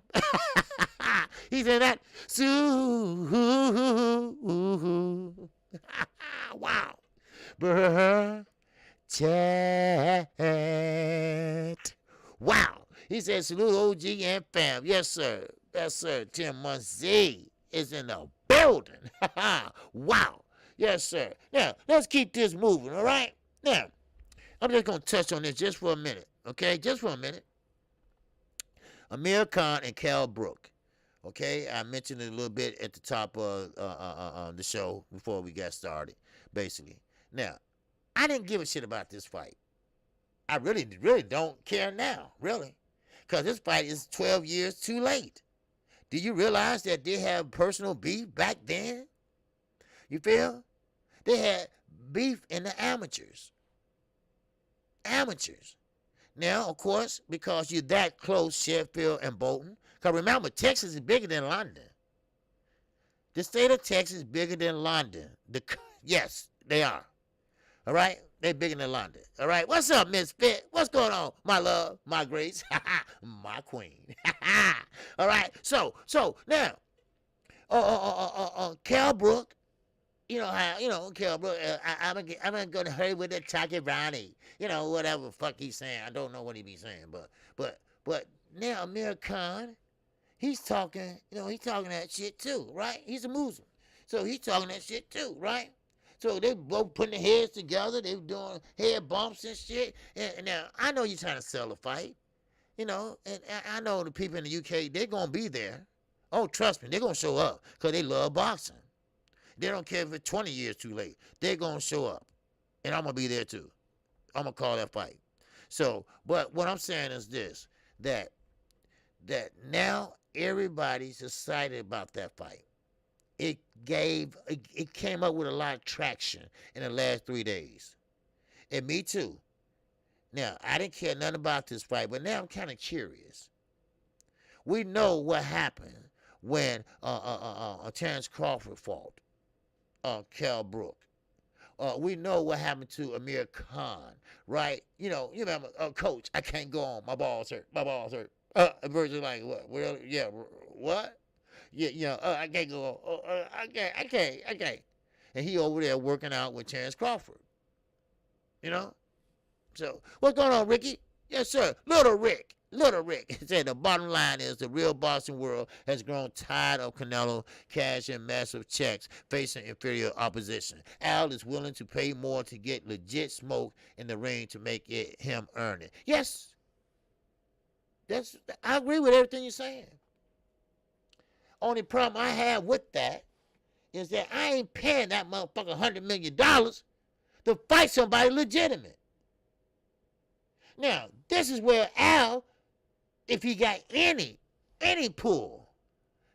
He's in that. Wow. Chat. Wow. He said, salute OG and fam. Yes, sir. Yes, sir. Tim Muncie is in the building. Wow. Yes, sir. Now, let's keep this moving, all right? Now, I'm just going to touch on this just for a minute, okay? Just for a minute. Amir Khan and Cal Brook, okay? I mentioned it a little bit at the top of the show before we got started, basically. Now, I didn't give a shit about this fight. I really don't care now, really. Because this fight is 12 years too late. Do you realize that they have personal beef back then? You feel? They had beef in the amateurs. Amateurs. Now, of course, because you're that close, Sheffield and Bolton. Because remember, Texas is bigger than London. The state of Texas is bigger than London. Yes, they are. All right? They're bigger than London. All right? What's up, Miss Fit? What's going on? My love, my grace, my queen. All right? So now, Cal Brook, you know how, Cal Brook, I'm going to hurry with the Takirani. Whatever the fuck he's saying. I don't know what he be saying, but now Amir Khan, he's talking, he's talking that shit too, right? He's a Muslim. So he's talking that shit too, right? So they both putting their heads together. They were doing head bumps and shit. And now, I know you're trying to sell a fight, and I know the people in the UK, they're going to be there. Oh, trust me, they're going to show up because they love boxing. They don't care if it's 20 years too late. They're going to show up, and I'm going to be there too. I'm going to call that fight. So, but what I'm saying is this, that now everybody's excited about that fight. It came up with a lot of traction in the last 3 days. And me too. Now, I didn't care nothing about this fight, but now I'm kind of curious. We know what happened when Terrence Crawford fought Cal Brook. We know what happened to Amir Khan, right? You remember, coach, I can't go on. My balls hurt. My balls hurt. Virgil like, what? Well, yeah, what? Yeah, I can't go on. I can't. And he over there working out with Terrence Crawford. So, what's going on, Ricky? Yes, sir. Little Rick. He said the bottom line is the real boxing world has grown tired of Canelo cashing massive checks facing inferior opposition. Al is willing to pay more to get legit smoke in the ring to make it him earn it. Yes. I agree with everything you're saying. Only problem I have with that is that I ain't paying that motherfucker $100 million to fight somebody legitimate. Now, this is where Al, if he got any pull,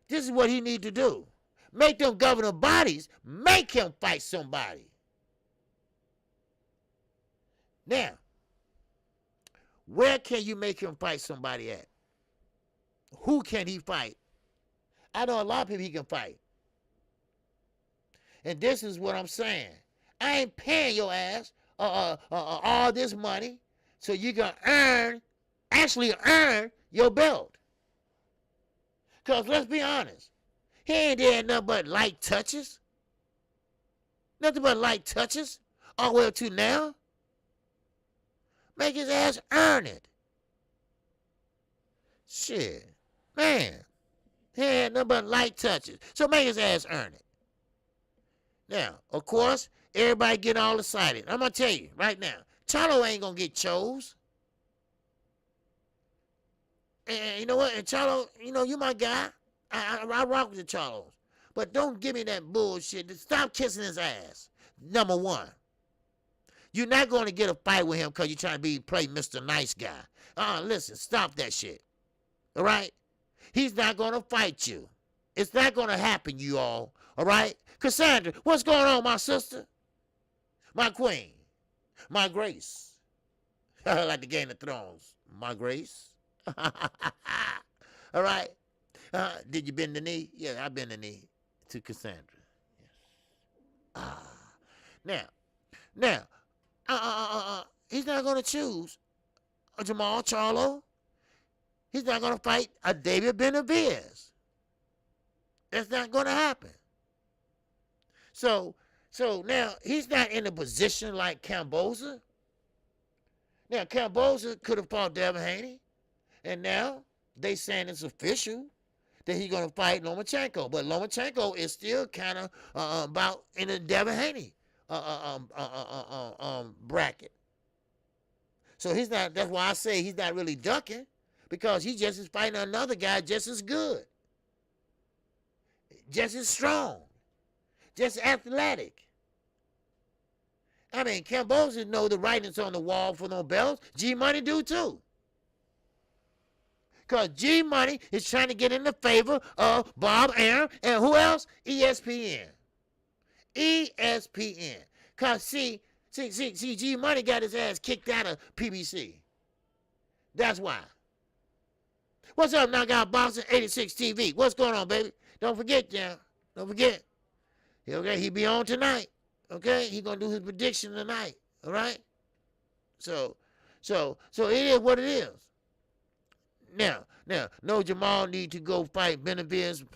this is what he need to do. Make them governing bodies, make him fight somebody. Now, where can you make him fight somebody at? Who can he fight? I know a lot of people he can fight. And this is what I'm saying. I ain't paying your ass all this money so you can actually earn your belt. Because let's be honest, he ain't there nothing but light touches. Nothing but light touches all the way up to now. Make his ass earn it. Shit. Man. He ain't nothing but light touches. So make his ass earn it. Now, of course, everybody getting all excited. I'm going to tell you right now, Charlo ain't going to get chose. And you know what? And Charlo, you know, you my guy. I rock with the Charlos. But don't give me that bullshit. Stop kissing his ass. Number one. You're not going to get a fight with him because you're trying to play Mr. Nice Guy. Listen, stop that shit. All right? He's not going to fight you. It's not going to happen, you all. All right? Cassandra, what's going on, my sister? My queen. My grace. Like the Game of Thrones. My grace. All right? Did you bend the knee? Yeah, I bend the knee to Cassandra. Yes. Now, he's not going to choose a Jamal Charlo. He's not going to fight a David Benavidez. That's not going to happen. So now he's not in a position like Kamboza. Now, Kamboza could have fought Devin Haney, and now they saying it's official that he's going to fight Lomachenko. But Lomachenko is still kind of about in the Devin Haney bracket. So he's not, that's why I say he's not really ducking, because he just is fighting another guy just as good, just as strong, just athletic. I mean, Kamboza know the writings on the wall for no belts. G-Money do too. Because G-Money is trying to get in the favor of Bob Arum and who else? ESPN. ESPN. Because see, G-Money got his ass kicked out of PBC. That's why. What's up, Knockout Boxing 86 TV? What's going on, baby? Don't forget, yeah. Don't forget. Okay, he be on tonight. Okay, he gonna do his prediction tonight. All right. So it is what it is. Now, no Jamal need to go fight Benavidez,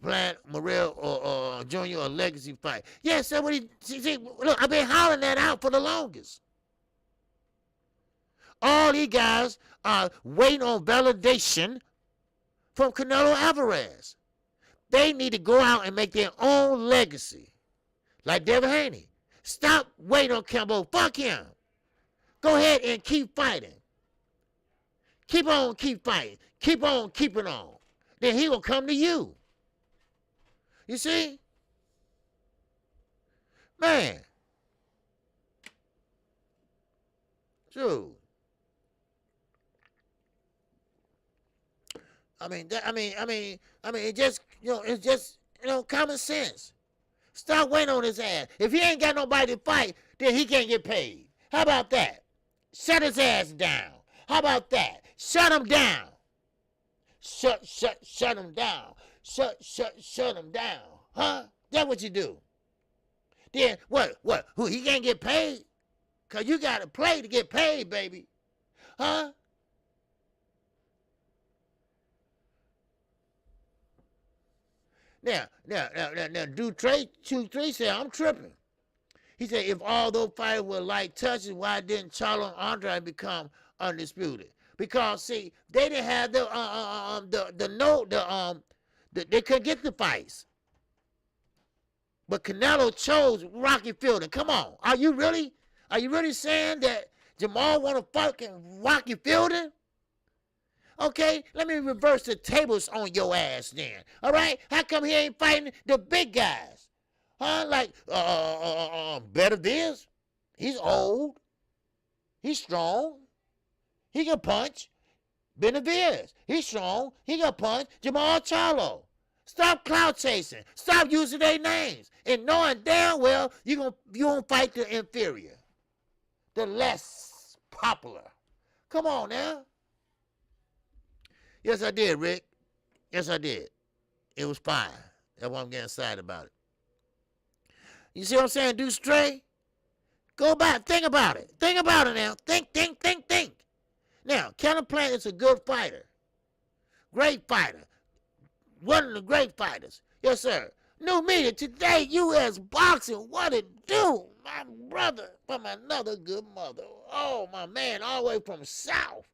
Plant, Morrell, or Junior, or Legacy fight. Yes, that's what he. See, look, I've been hollering that out for the longest. All these guys are waiting on validation from Canelo Alvarez. They need to go out and make their own legacy. Like Devin Haney. Stop waiting on Campbell. Fuck him. Go ahead and keep fighting. Keep on, keep fighting. Keep on, keeping on. Then he will come to you. You see? Man. Dude. I mean, it just, it's just, common sense. Stop waiting on his ass. If he ain't got nobody to fight, then he can't get paid. How about that? Shut his ass down. How about that? Shut him down. Shut him down. Shut him down. Huh? That's what you do. Then what? Who, he can't get paid? Because you got to play to get paid, baby. Huh? Now, Dude 23 said, I'm tripping. He said, if all those fighters were like touches, why didn't Charlo and Andre become undisputed? Because, see, they didn't have they couldn't get the fights. But Canelo chose Rocky Fielding. Come on, are you really saying that Jamal want to fucking Rocky Fielding? Okay, let me reverse the tables on your ass then. All right? How come he ain't fighting the big guys? Huh? Like, Benavidez? He's old. He's strong. He can punch. Benavidez. He's strong. He can punch. Jamal Charlo. Stop clout chasing. Stop using their names. And knowing damn well you won't fight the inferior. The less popular. Come on now. Yes, I did, Rick. Yes, I did. It was fine. That's why I'm getting excited about it. You see what I'm saying? Do straight. Go back. Think about it. Think about it now. Think. Now, Canelo Plant is a good fighter. Great fighter. One of the great fighters. Yes, sir. New media today, U.S. Boxing. What it do? My brother from another good mother. Oh, my man, all the way from South.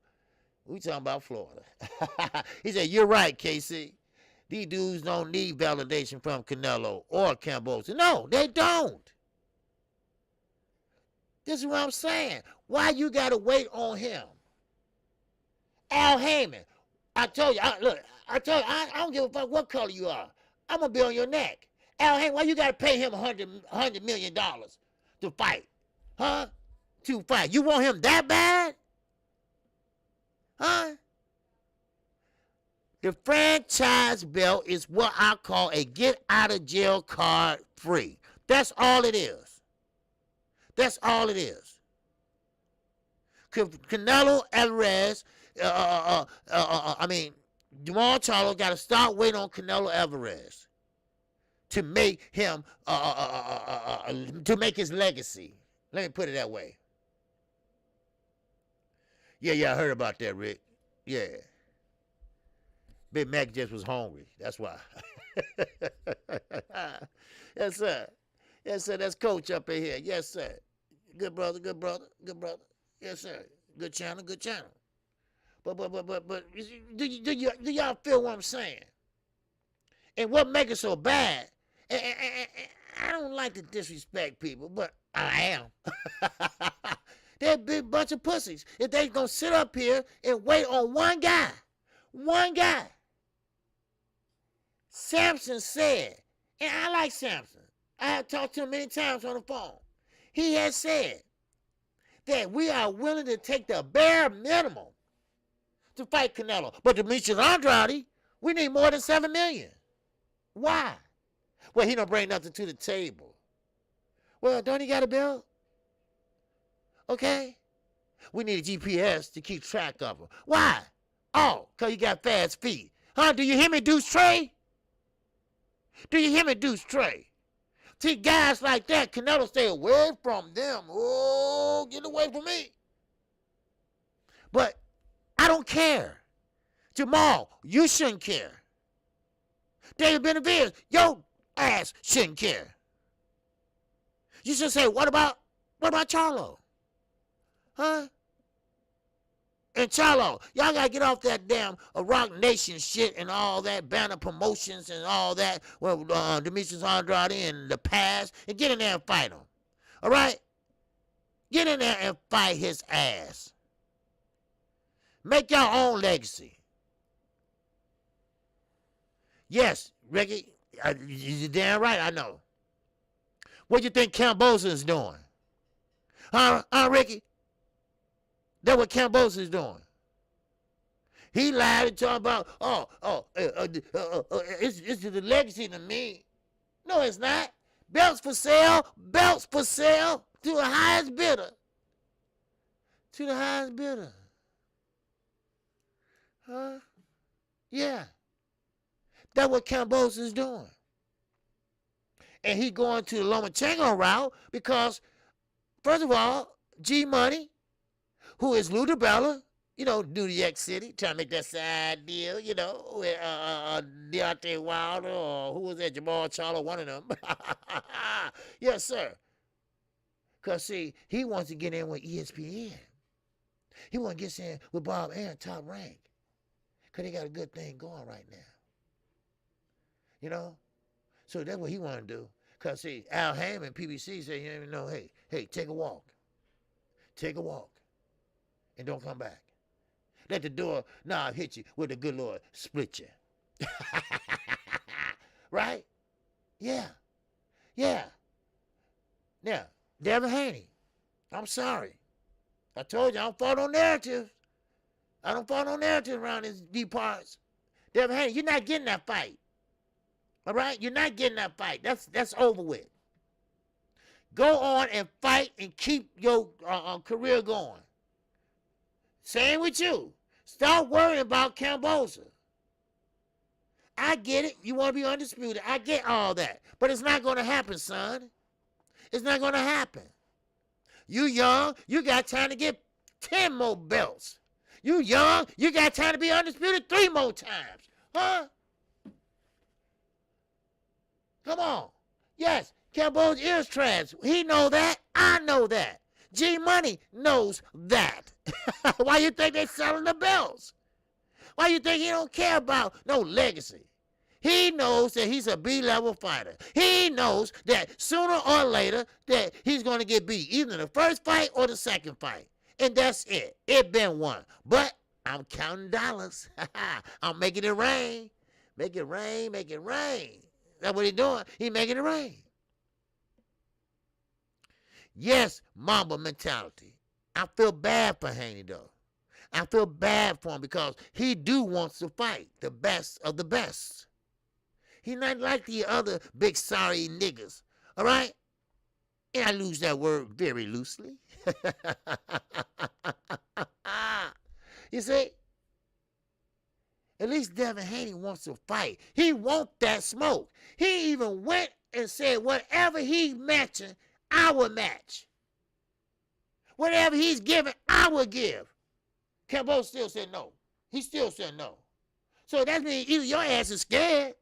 We talking about Florida. He said, you're right, KC. These dudes don't need validation from Canelo or Kamboza. No, they don't. This is what I'm saying. Why you got to wait on him? Al Heyman. I told you, look, I told you, I don't give a fuck what color you are. I'm going to be on your neck. Al Haney, why you got to pay him $100 million to fight? Huh? To fight. You want him that bad? Huh? The franchise belt is what I call a get out of jail card free. That's all it is. That's all it is. Canelo Alvarez, Jamal Charlo got to start waiting on Canelo Alvarez to make him, to make his legacy. Let me put it that way. Yeah, I heard about that, Rick. Yeah. Big Mac just was hungry. That's why. Yes, sir. Yes, sir. That's Coach up in here. Yes, sir. Good brother, good brother, good brother. Yes, sir. Good channel, good channel. But do y'all feel what I'm saying? And what makes it so bad? And I don't like to disrespect people, but I am. They're a big bunch of pussies. If they gonna sit up here and wait on one guy. Samson said, and I like Samson. I have talked to him many times on the phone. He has said that we are willing to take the bare minimum to fight Canelo. But Demetrius Andrade, we need more than $7 million. Why? Well, he don't bring nothing to the table. Well, don't he got a belt? Okay? We need a GPS to keep track of him. Why? Oh, because he got fast feet. Huh? Do you hear me, Deuce Trey? Do you hear me, Deuce Trey? See, guys like that, Canelo stay away from them. Oh, get away from me. But I don't care. Jamal, you shouldn't care. David Benavidez, your ass shouldn't care. You should say, what about Charlo? Huh? And Charlo, y'all got to get off that damn Rock Nation shit and all that banner promotions and all that. Well, Demetrius Andrade in the past. And get in there and fight him. All right? Get in there and fight his ass. Make your own legacy. Yes, Ricky, you're damn right, I know. What do you think Cambosa is doing? Huh, Ricky? That's what Cambosa is doing. He lied and talked about, it's the legacy to me. No, it's not. Belts for sale to the highest bidder. To the highest bidder. Huh? Yeah. That's what Cambosa is doing. And he going to the Lomachenko route because, first of all, G-Money, who is Lou DiBella, New York City, trying to make that side deal, with Deontay Wilder or who was that, Jamal Charlo, one of them. Yes, sir. Because, see, he wants to get in with ESPN. He wants to get in with Bob Aaron, Top Rank. Because they got a good thing going right now. So that's what he want to do. Because, see, Al Haymon, PBC, said, hey, take a walk. Take a walk. And don't come back. Let the door knob hit you with the good Lord split you. Right? Yeah. Now, Devin Haney, I'm sorry. I told you I don't fall on narrative. I don't fall on narrative around these deep parts. Devin Haney, you're not getting that fight. All right? You're not getting that fight. That's over with. Go on and fight and keep your career going. Same with you. Stop worrying about Cambosa. I get it. You want to be undisputed. I get all that. But it's not going to happen, son. It's not going to happen. You young. You got time to get 10 more belts. You young. You got time to be undisputed 3 more times. Huh? Come on. Yes, Cambosa is trash. He know that. I know that. G-Money knows that. Why you think they selling the belts? Why you think he don't care about no legacy? He knows that he's a B-level fighter. He knows that sooner or later that he's going to get beat, either in the first fight or the second fight. And that's it. It been one. But I'm counting dollars. I'm making it rain. Make it rain, make it rain. That's what he's doing. He's making it rain. Yes, Mamba mentality. I feel bad for Haney, though. I feel bad for him because he do wants to fight the best of the best. He not like the other big sorry niggas, all right? And I lose that word very loosely. You see? At least Devin Haney wants to fight. He wants that smoke. He even went and said, whatever he's matching, I will match. Whatever he's giving, I will give. Cambo still said no. He still said no. So that means either your ass is scared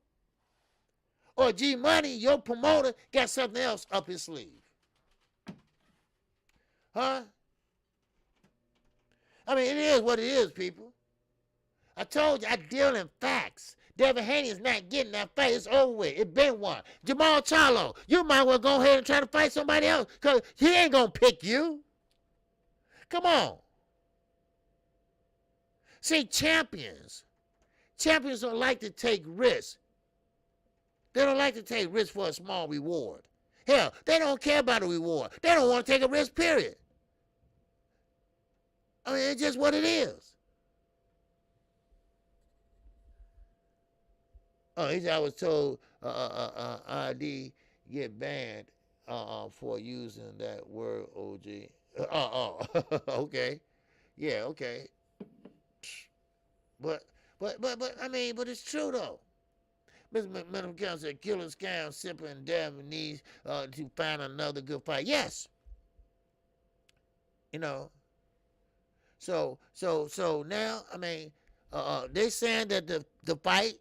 or G Money, your promoter, got something else up his sleeve. Huh? I mean, it is what it is, people. I told you, I deal in facts. Devin Haney is not getting that fight. It's over with. It been one. Jamal Charlo, you might well go ahead and try to fight somebody else because he ain't going to pick you. Come on. See, champions don't like to take risks. They don't like to take risks for a small reward. Hell, they don't care about a reward. They don't want to take a risk, period. I mean, it's just what it is. Oh, he said I was told ID get banned for using that word, OG. Okay. Yeah, okay. But I mean, but it's true though. Mr. McMillan said, "Killer scam, Sipper and Devin needs to find another good fight." Yes. You know. So now, I mean, they saying that the fight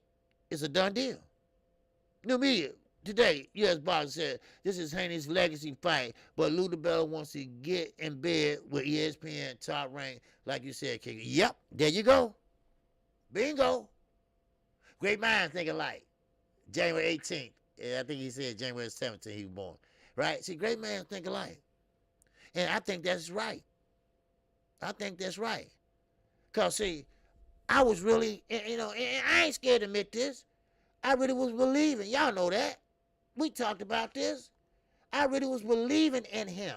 is a done deal. New media today, U.S. Boxing said this is Haney's legacy fight, but Lou DiBella wants to get in bed with ESPN top rank, like you said, KQ. Yep, there you go. Bingo. Great minds think alike. January 18th. I think he said January 17th he was born. Right? See, great minds think alike. And I think that's right. I think that's right. Because, see, I was really, and I ain't scared to admit this. I really was believing. Y'all know that. We talked about this. I really was believing in him.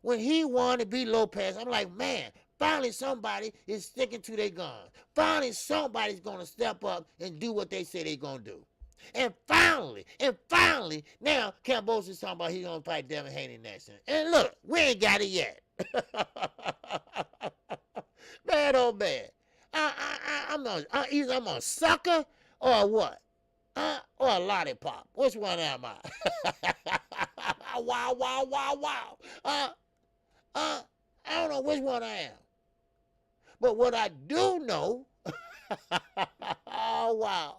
When he wanted to beat Lopez, I'm like, man, finally somebody is sticking to their guns. Finally somebody's going to step up and do what they say they're going to do. And finally, now Cambo's is talking about he's going to fight Devin Haney next. And look, we ain't got it yet. Man, oh man. Either I'm a sucker or what? Or a lollipop. Which one am I? Wow. I don't know which one I am. But what I do know, oh wow.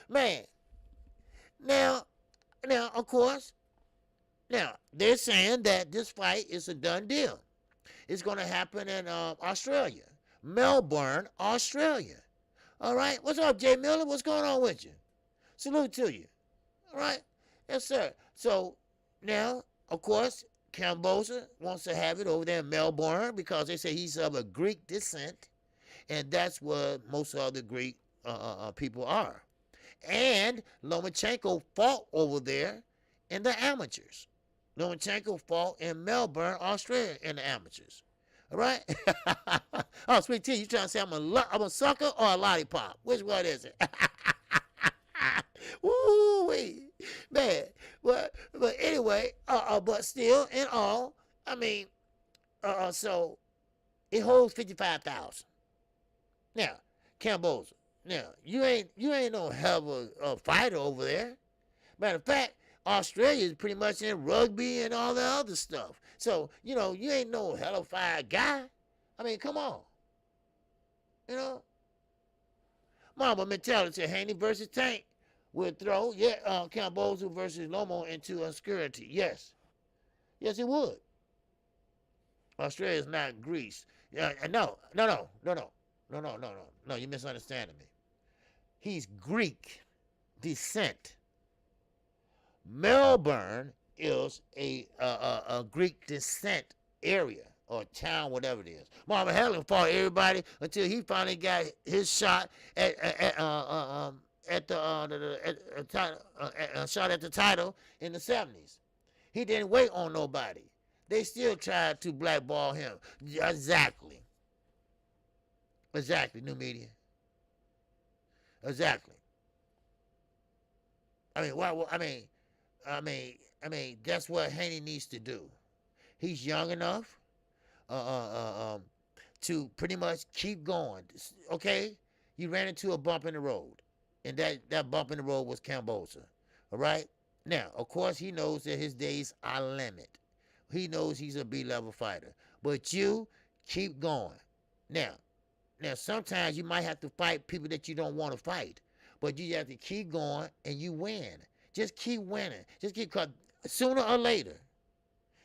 Man. Now, of course, they're saying that this fight is a done deal. It's going to happen in Australia. Melbourne, Australia. All right? What's up, Jay Miller? What's going on with you? Salute to you. All right? Yes, sir. So, now, of course, Cambosa wants to have it over there in Melbourne because they say he's of a Greek descent, and that's what most of the Greek people are. And Lomachenko fought over there in the amateurs. Lomachenko fought in Melbourne, Australia in the amateurs. All right? Oh, Sweet Tea, you trying to say I'm a sucker or a lollipop? Which one is it? Woo-wee. Man. But anyway, but still, in all, I mean, so it holds 55,000. Now, Cambosa. Now, you ain't no hell of a fighter over there. Matter of fact, Australia is pretty much in rugby and all the other stuff. So, you ain't no hell of a fire guy. I mean, come on. Mamba mentality, Haney versus Tank would throw, Cambosa versus Lomo into obscurity. Yes. Yes, it would. Australia is not Greece. No, you're misunderstanding me. He's Greek descent. Melbourne is a Greek descent area. or town, whatever it is. Marvin Hagler fought everybody until he finally got his shot shot at the title in the 70s. He didn't wait on nobody. They still tried to blackball him. Exactly. Exactly, new media. Exactly. I mean, that's what Haney needs to do. He's young enough to pretty much keep going. Okay, you ran into a bump in the road, and that bump in the road was Cambosa. All right. Now, of course, he knows that his days are limited. He knows he's a B-level fighter, but you keep going. Now, sometimes you might have to fight people that you don't want to fight, but you have to keep going and you win. Just keep winning. Just keep, cause sooner or later,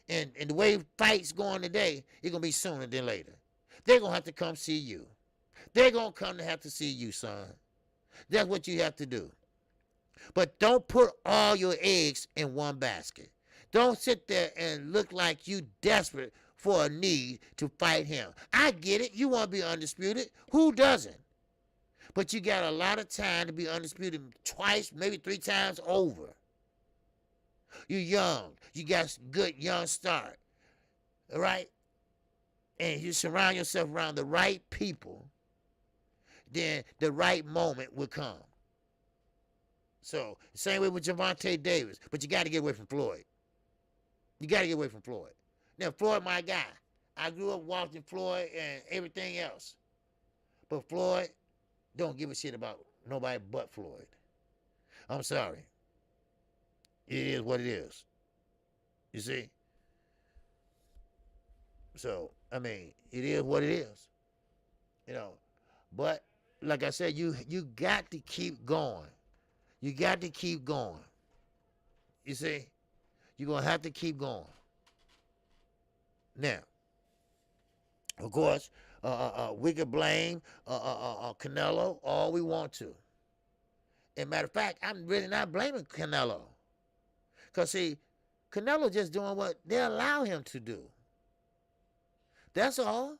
and the way fights going today, it's going to be sooner than later. They're going to have to come see you. They're going to come to have to see you, son. That's what you have to do. But don't put all your eggs in one basket. Don't sit there and look like you desperate for a need to fight him. I get it. You want to be undisputed. Who doesn't? But you got a lot of time to be undisputed twice, maybe 3 times over. You're young. You got good young start. All right? And you surround yourself around the right people, then the right moment will come. So, same way with Gervonta Davis. But you got to get away from Floyd. You got to get away from Floyd. Now, Floyd, my guy. I grew up watching Floyd and everything else. But Floyd don't give a shit about nobody but Floyd. I'm sorry. It is what it is. You see? So, I mean, it is what it is. You know. But, like I said, you got to keep going. You got to keep going. You see? You're going to have to keep going. Now, of course, we could blame Canelo all we want to. As a matter of fact, I'm really not blaming Canelo. Because, see, Canelo just doing what they allow him to do. That's all.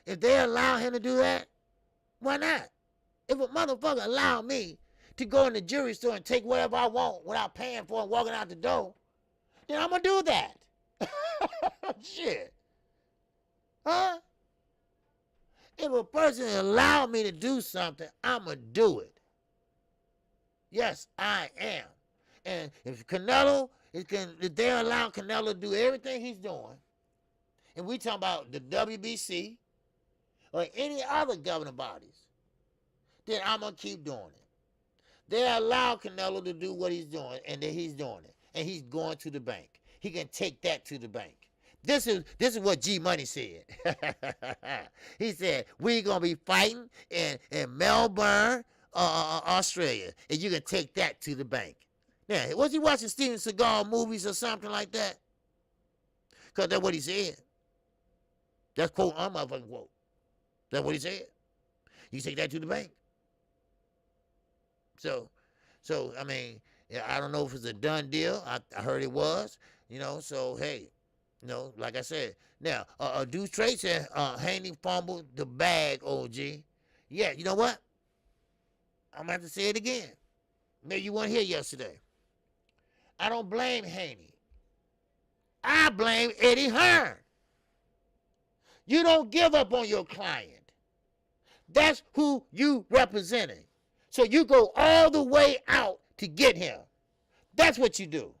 If they allow him to do that, why not? If a motherfucker allow me to go in the jewelry store and take whatever I want without paying for it and walking out the door, then I'm going to do that. Shit. Huh? If a person allow me to do something, I'm going to do it. Yes, I am. And if Canelo, if they allow Canelo to do everything he's doing, and we talking about the WBC or any other governing bodies, then I'm going to keep doing it. They allow Canelo to do what he's doing, and then he's doing it. And he's going to the bank. He can take that to the bank. This is what G Money said. He said, we're going to be fighting in Melbourne, Australia, and you can take that to the bank. Now, was he watching Steven Seagal movies or something like that? Because that's what he said. That's quote on motherfucking quote. That's what he said. You take that to the bank. So I mean, I don't know if it's a done deal. I heard it was, you know, so hey, you know, like I said. Now, Deuce Trey said Haney fumbled the bag, OG. Yeah, you know what? I'm going to have to say it again. Maybe you weren't here yesterday. I don't blame Haney. I blame Eddie Hearn. You don't give up on your client. That's who you representing. So you go all the way out to get him. That's what you do.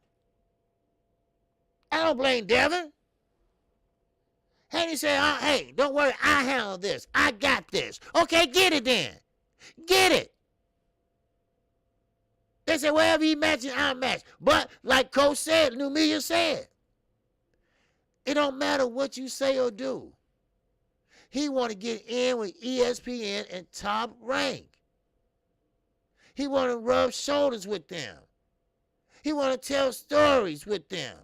I don't blame Devin. Haney said, hey, don't worry, I handle this. I got this. Okay, get it then. Get it. They said, wherever he matches, I'll match. But like Coach said, New Media said, it don't matter what you say or do. He want to get in with ESPN and Top Rank. He want to rub shoulders with them. He want to tell stories with them.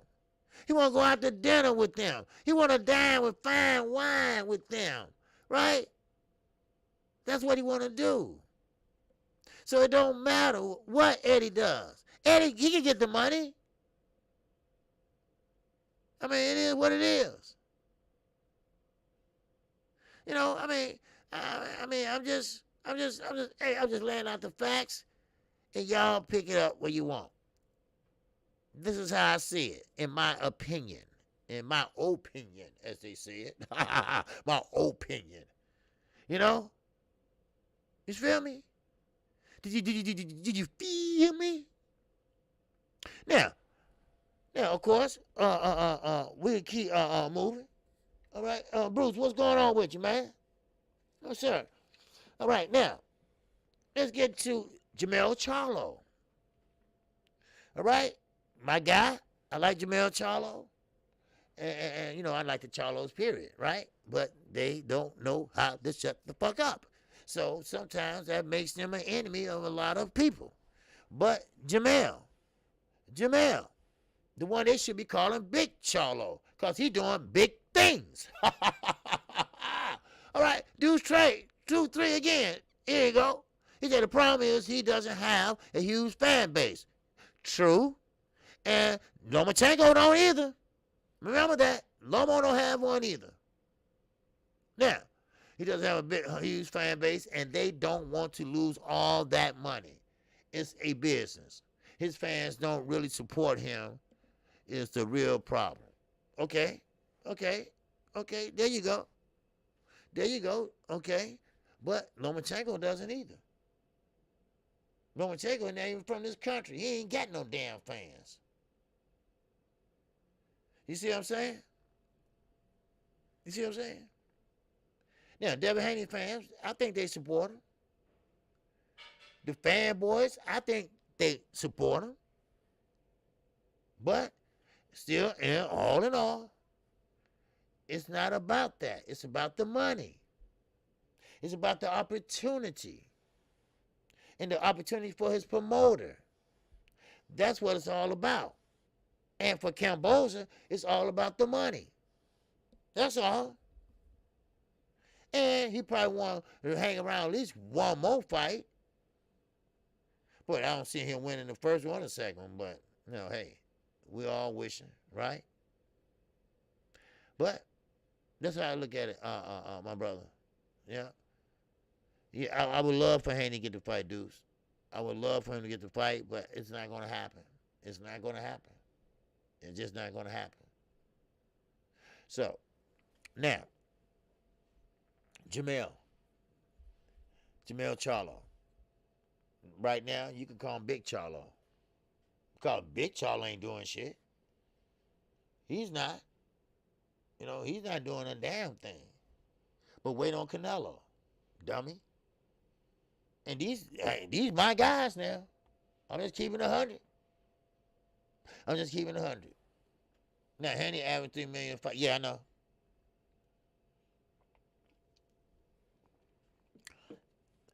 He want to go out to dinner with them. He want to dine with fine wine with them, right? That's what he want to do. So it don't matter what Eddie does. Eddie, he can get the money. I mean, it is what it is. You know, I'm just laying out the facts, and y'all pick it up where you want. This is how I see it, in my opinion. In my opinion, as they say it. My opinion. You know? You feel me? Did you feel me? Now, of course, we'll keep moving. All right, Bruce, what's going on with you, man? Oh, sir. All right, now, let's get to Jermell Charlo. All right, my guy, I like Jermell Charlo. And, you know, I like the Charlos, period, right? But they don't know how to shut the fuck up. So sometimes that makes them an enemy of a lot of people. But Jermell, the one they should be calling Big Charlo, because he doing big things. All right, dude's trade, 2-3 again. Here you go. He said the problem is he doesn't have a huge fan base. True. And Lomachenko don't either. Remember that. Lomo don't have one either. Now, he doesn't have a huge fan base, and they don't want to lose all that money. It's a business. His fans don't really support him. Is the real problem. Okay. There you go. Okay. But Lomachenko doesn't either. Lomachenko ain't even from this country. He ain't got no damn fans. You see what I'm saying? Now, Devin Haney fans, I think they support him. The fanboys, I think they support him. But still, all in all, it's not about that. It's about the money. It's about the opportunity. And the opportunity for his promoter. That's what it's all about. And for Camboza, it's all about the money. That's all. And he probably want to hang around at least one more fight. But I don't see him winning the first one or the second one. But, you know, hey, we all wishing, right? But that's how I look at it, my brother. Yeah. I would love for Haney to get the fight, Deuce. I would love for him to get the fight, but it's not going to happen. It's not going to happen. It's just not going to happen. So, now, Jermell Charlo. Right now, you can call him Big Charlo. Because Big Charlo ain't doing shit. He's not. You know, he's not doing a damn thing. But wait on Canelo, dummy. And these my guys now. I'm just keeping 100. Now, Haney averaged 3 million fight. Yeah,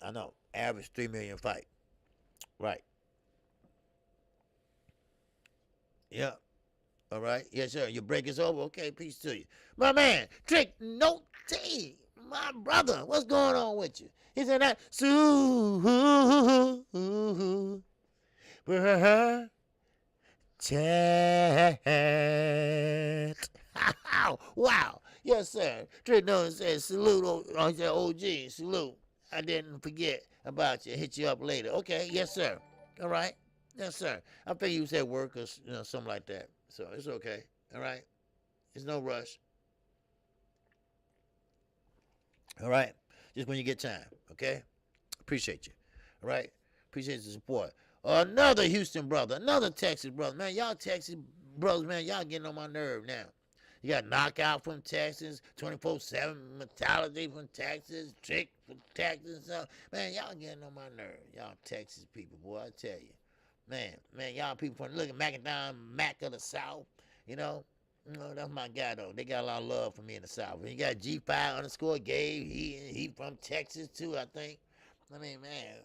I know. Average 3 million fight. Right. Yeah. All right. Yes, sir. Your break is over. Okay, peace to you. My man, Trick No T. My brother, what's going on with you? He's in that chat. Wow. Yes, sir. Trick No says salute. He said OG, salute. I didn't forget about you. Hit you up later. Okay, yes, sir. All right. Yes, sir. I think you said work or something like that. So it's okay. All right. There's no rush. All right. Just when you get time. Okay. Appreciate you. All right. Appreciate the support. Another Houston brother. Another Texas brother. Man, y'all Texas brothers, man, y'all getting on my nerve now. You got Knockout from Texas, 24/7 Mentality from Texas, Trick from Texas. Man, y'all getting on my nerve. Y'all Texas people, boy, I tell you. Man, y'all people from, look at Macadam, Mac of the South, you know. That's my guy, though. They got a lot of love for me in the South. And you got G5_Gabe. He from Texas, too, I think. I mean, man,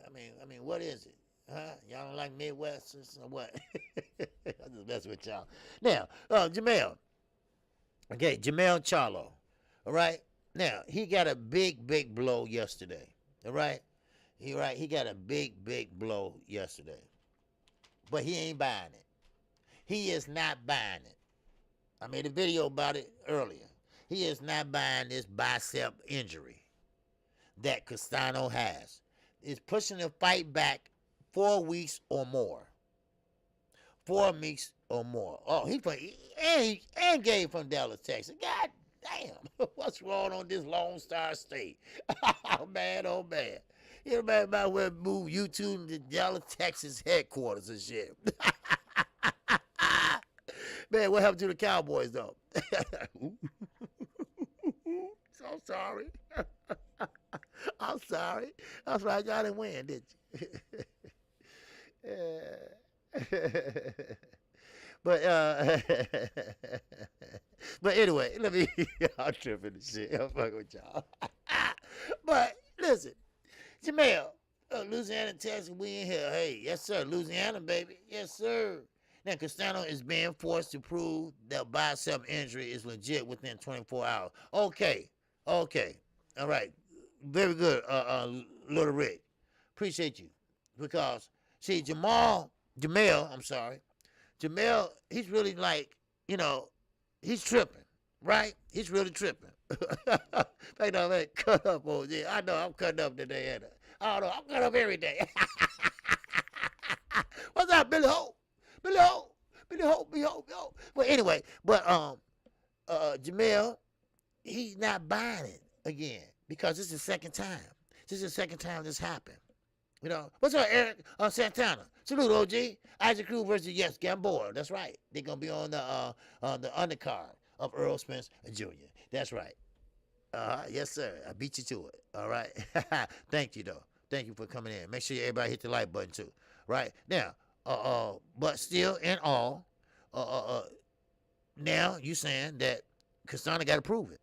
what is it? Huh? Y'all don't like Midwesters or what? I'm just messing with y'all. Now, Jermell. Okay, Jermell Charlo. All right? Now, he got a big blow yesterday. All right? He got a big blow yesterday. But he ain't buying it. He is not buying it. I made a video about it earlier. He is not buying this bicep injury. that Castano has. Is pushing the fight back 4 weeks or more. 4 weeks or more. Oh, he gave from Dallas, Texas. God damn, what's wrong on this Lone Star State? Oh man, oh man. You might well move you to the Dallas, Texas headquarters and shit. Man, what happened to the Cowboys though? So sorry. I'm sorry. That's right, y'all didn't win, did you? but but anyway, let me I'm tripping the shit. I'm fucking with y'all. But listen, Jamel, Louisiana, Texas, we in here. Hey, yes sir, Louisiana, baby. Yes, sir. Now, Castano is being forced to prove that bicep injury is legit within 24 hours. Okay. All right. Very good, Little Rick. Appreciate you. Because, see, Jamel, he's really like, he's tripping, right? He's really tripping. Like, no, man, cut up on this. I know I'm cutting up today, ain't I? I don't know, I'm cutting up every day. What's up, Billy Hope? Billy Hope. But anyway, Jamel, he's not buying it again because this is the second time. This is the second time this happened. What's up, Eric Santana? Salute, OG. Isaac Cruz versus Gamboa. That's right. They're gonna be on the undercard of Earl Spence Jr. That's right. Yes, sir. I beat you to it. All right. Thank you, though. Thank you for coming in. Make sure everybody hit the like button too. Right now. But still, in all, now you saying that Castano got to prove it.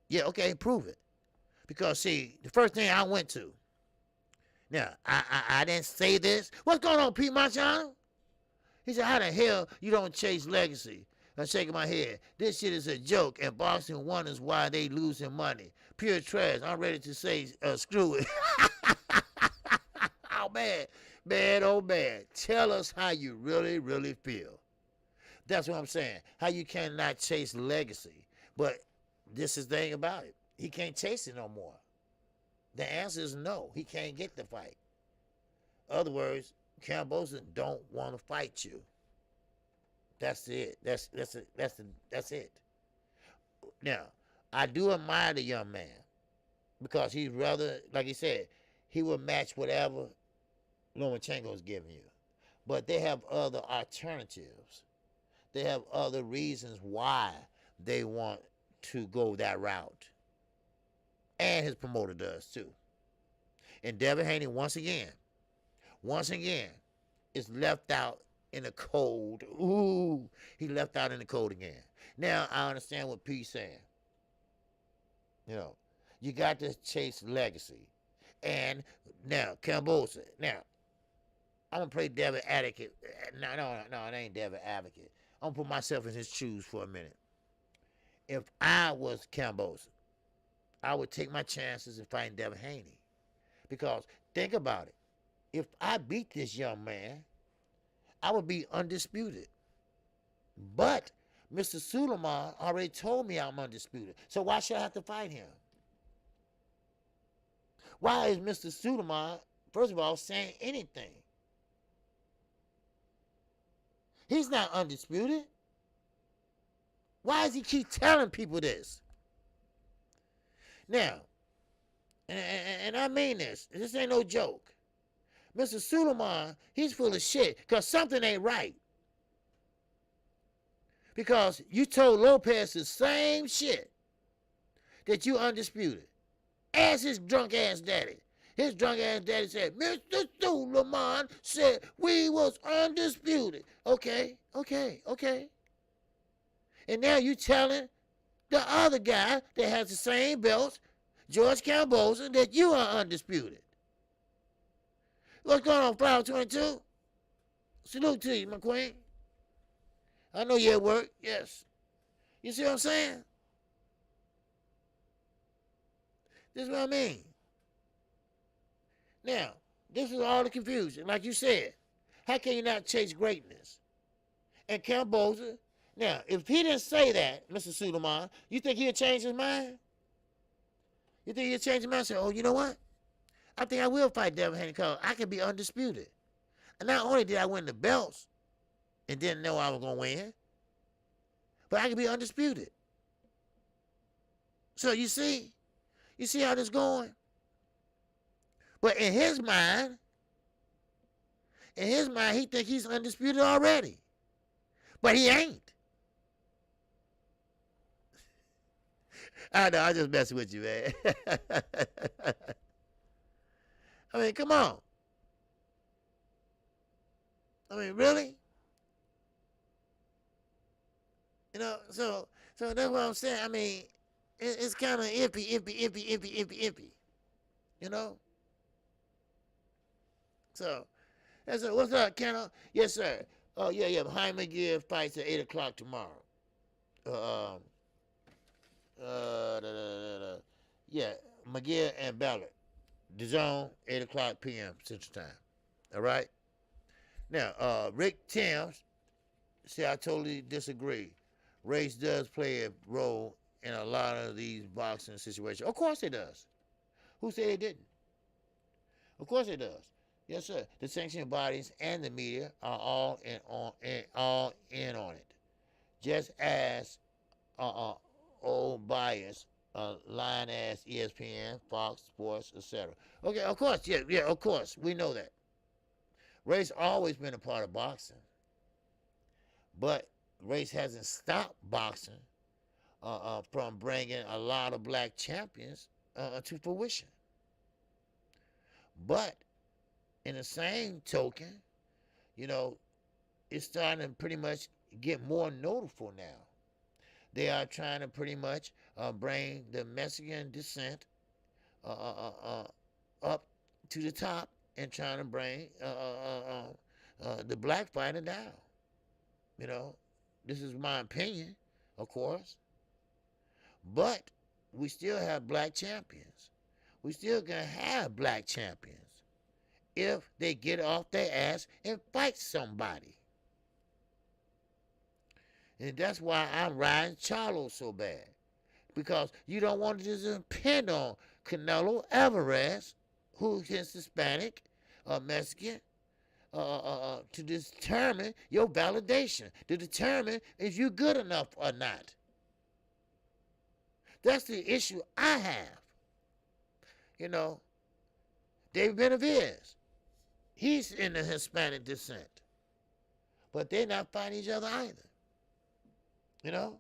Yeah, okay, prove it. Because see, the first thing I went to. Now, I didn't say this. What's going on, Pete Machado? He said, how the hell you don't chase legacy? I'm shaking my head. This shit is a joke, and boxing wonders why they losing money. Pure trash. I'm ready to say, screw it. Oh, man. Man, oh, man. Tell us how you really, really feel. That's what I'm saying. How you cannot chase legacy. But this is the thing about it. He can't chase it no more. The answer is no. He can't get the fight. In other words, Cambosa don't want to fight you. That's it. That's it. Now, I do admire the young man because he's rather, like he said, he will match whatever Lomachenko's giving you. But they have other alternatives. They have other reasons why they want to go that route. And his promoter does too. And Devin Haney, once again, is left out in the cold. Ooh, he left out in the cold again. Now, I understand what P's saying. You got to chase legacy. And now, Cambosa. Now, I'm going to play Devin Advocate. No, it ain't Devin Advocate. I'm going to put myself in his shoes for a minute. If I was Cambosa, I would take my chances in fighting Devin Haney. Because, think about it. If I beat this young man, I would be undisputed. But Mr. Suleiman already told me I'm undisputed. So why should I have to fight him? Why is Mr. Suleiman, first of all, saying anything? He's not undisputed. Why does he keep telling people this? Now, and I mean this. This ain't no joke. Mr. Suleiman, he's full of shit because something ain't right. Because you told Lopez the same shit that you undisputed. As his drunk ass daddy. His drunk ass daddy said, Mr. Suleiman said we was undisputed. Okay. And now you telling the other guy that has the same belts, George Cambosa, that you are undisputed. What's going on, Flower 22? Salute to you, my queen. I know you're at work, yes. You see what I'm saying? This is what I mean. Now, this is all the confusion. Like you said, how can you not chase greatness? And Cambosa, now, if he didn't say that, Mr. Suleiman, you think he'll change his mind? You think he'll change his mind and say, oh, you know what? I think I will fight Devin Haney because I can be undisputed. And not only did I win the belts and didn't know I was going to win, but I can be undisputed. So you see how this going? But in his mind, he think he's undisputed already. But he ain't. I know, I just messing with you, man. I mean, come on. I mean, really? You know, so that's what I'm saying. I mean, it's kind of iffy. You know? So, that's it. What's up, Kenna? Yes, sir. Oh, yeah. Jaime McGill fights at 8 o'clock tomorrow. Yeah, McGill and Ballard. Dazn, 8 o'clock p.m. Central Time. All right? Now, Rick Timms, see, I totally disagree. Race does play a role in a lot of these boxing situations. Of course it does. Who said it didn't? Of course it does. Yes, sir. The sanctioning bodies and the media are all in on it. Just as old bias, line ass ESPN, Fox Sports, etc. Okay, of course, yeah, of course, we know that. Race always been a part of boxing, but race hasn't stopped boxing from bringing a lot of black champions to fruition. But in the same token, you know, it's starting to pretty much get more noticeable now. They are trying to pretty much bring the Mexican descent up to the top and trying to bring the black fighter down. You know, this is my opinion, of course. But we still have black champions. We still gonna have black champions if they get off their ass and fight somebody. And that's why I'm riding Charlo so bad. Because you don't want to just depend on Canelo Alvarez, who is Hispanic or Mexican, to determine your validation, to determine if you're good enough or not. That's the issue I have. You know, David Benavidez, he's in the Hispanic descent. But they're not fighting each other either. You know?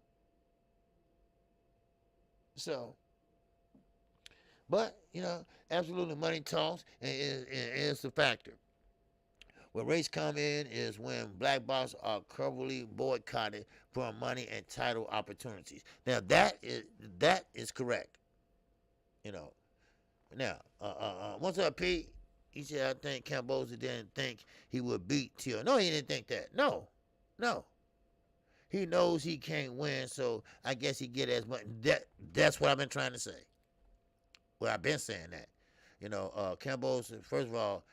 So, but, you know, absolutely money talks and is the factor. Where race come in is when black boxers are covertly boycotted for money and title opportunities. Now, that is correct. You know. Now, what's up, Pete? He said, I think Camboza didn't think he would beat Till. No, he didn't think that. No. He knows he can't win, so I guess he get as much. That's what I've been trying to say. Well, I've been saying that. You know, Camboza, first of all,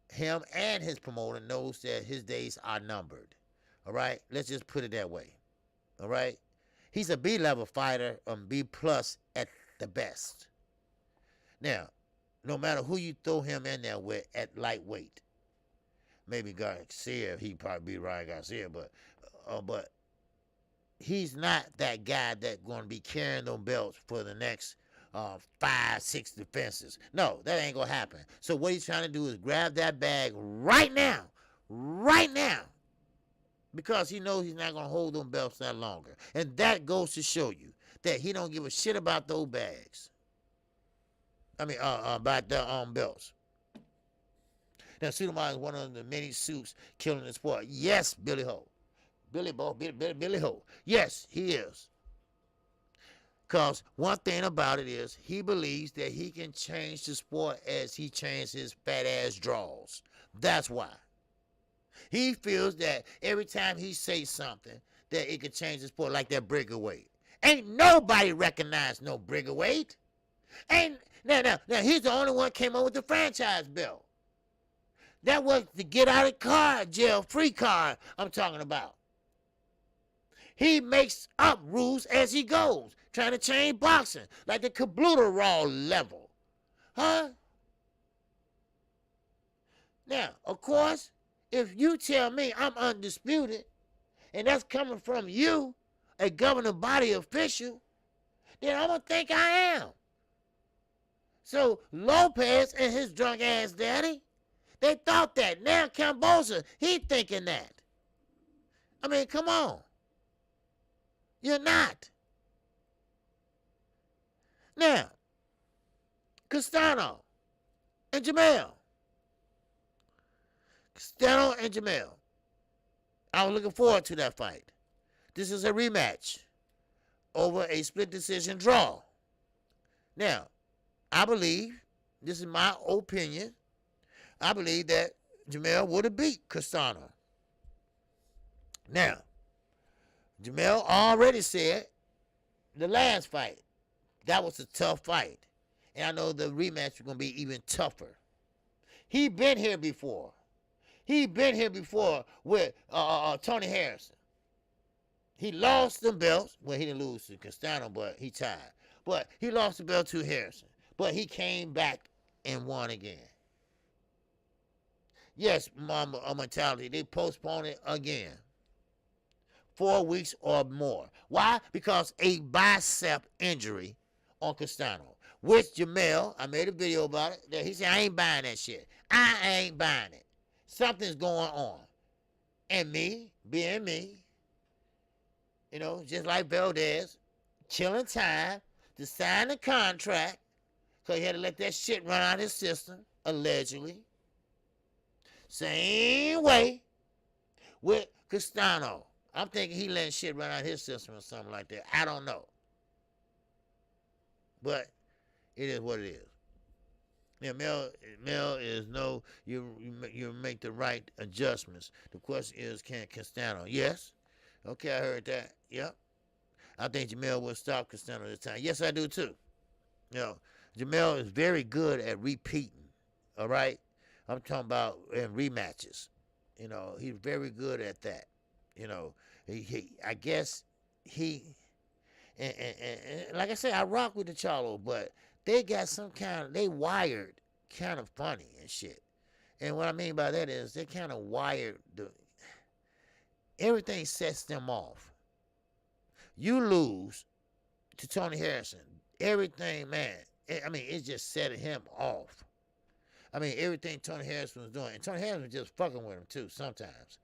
him and his promoter knows that his days are numbered. All right? Let's just put it that way. All right? He's a B-level fighter, B+ at the best. Now, no matter who you throw him in there with at lightweight, maybe Garcia, he'd probably be Ryan Garcia, but he's not that guy that's going to be carrying those belts for the next 5-6 defenses. No, that ain't going to happen. So what he's trying to do is grab that bag right now, because he knows he's not going to hold them belts that longer. And that goes to show you that he don't give a shit about those bags. I mean, about the belts. Now, Suleiman is one of the many suits killing the sport. Yes, Billy Ho. Billy Ho. Yes, he is. Because one thing about it is he believes that he can change the sport as he changed his fat ass draws. That's why. He feels that every time he says something, that it could change the sport, like that Brigger weight. Ain't nobody recognized no Brigger weight. Now, he's the only one came up with the franchise belt. That was the get out of jail free card I'm talking about. He makes up rules as he goes. trying to change boxing, like the caboodle raw level. Huh? Now, of course, if you tell me I'm undisputed, and that's coming from you, a governing body official, then I'm going to think I am. So Lopez and his drunk ass daddy, they thought that. Now Cambosa, he thinking that. I mean, come on. You're not. Now, Castano and Jamel. Castano and Jamel. I was looking forward to that fight. This is a rematch over a split decision draw. Now, I believe, this is my opinion, I believe that Jamel would have beat Castano. Now, Jamel already said the last fight, that was a tough fight. And I know the rematch is going to be even tougher. He been here before. He been here before with Tony Harrison. He lost the belts. Well, he didn't lose to Castano, but he tied. But he lost the belt to Harrison. But he came back and won again. Yes, mentality. They postponed it again. 4 weeks or more. Why? Because a bicep injury on Castano. Which Jamel, I made a video about it, that he said, I ain't buying that shit. I ain't buying it. Something's going on. And me, being me, you know, just like Valdez, killing time to sign the contract, because he had to let that shit run out of his system, allegedly. Same way with Castano. I'm thinking he letting shit run out of his system or something like that. I don't know. But it is what it is. Yeah, Mel is no, you make the right adjustments. The question is, can Castano? Yes. Okay, I heard that. Yep. I think Jamel will stop Castano this time. Yes, I do too. You know, Jamel is very good at repeating. All right? I'm talking about in rematches. You know, he's very good at that. You know, I guess he, and like I said, I rock with the Charlo, but they got some kind of, they wired kind of funny and shit. And what I mean by that is they kind of wired, everything sets them off. You lose to Tony Harrison, everything, man, I mean, it just set him off. I mean, everything Tony Harrison was doing, and Tony Harrison was just fucking with him too sometimes.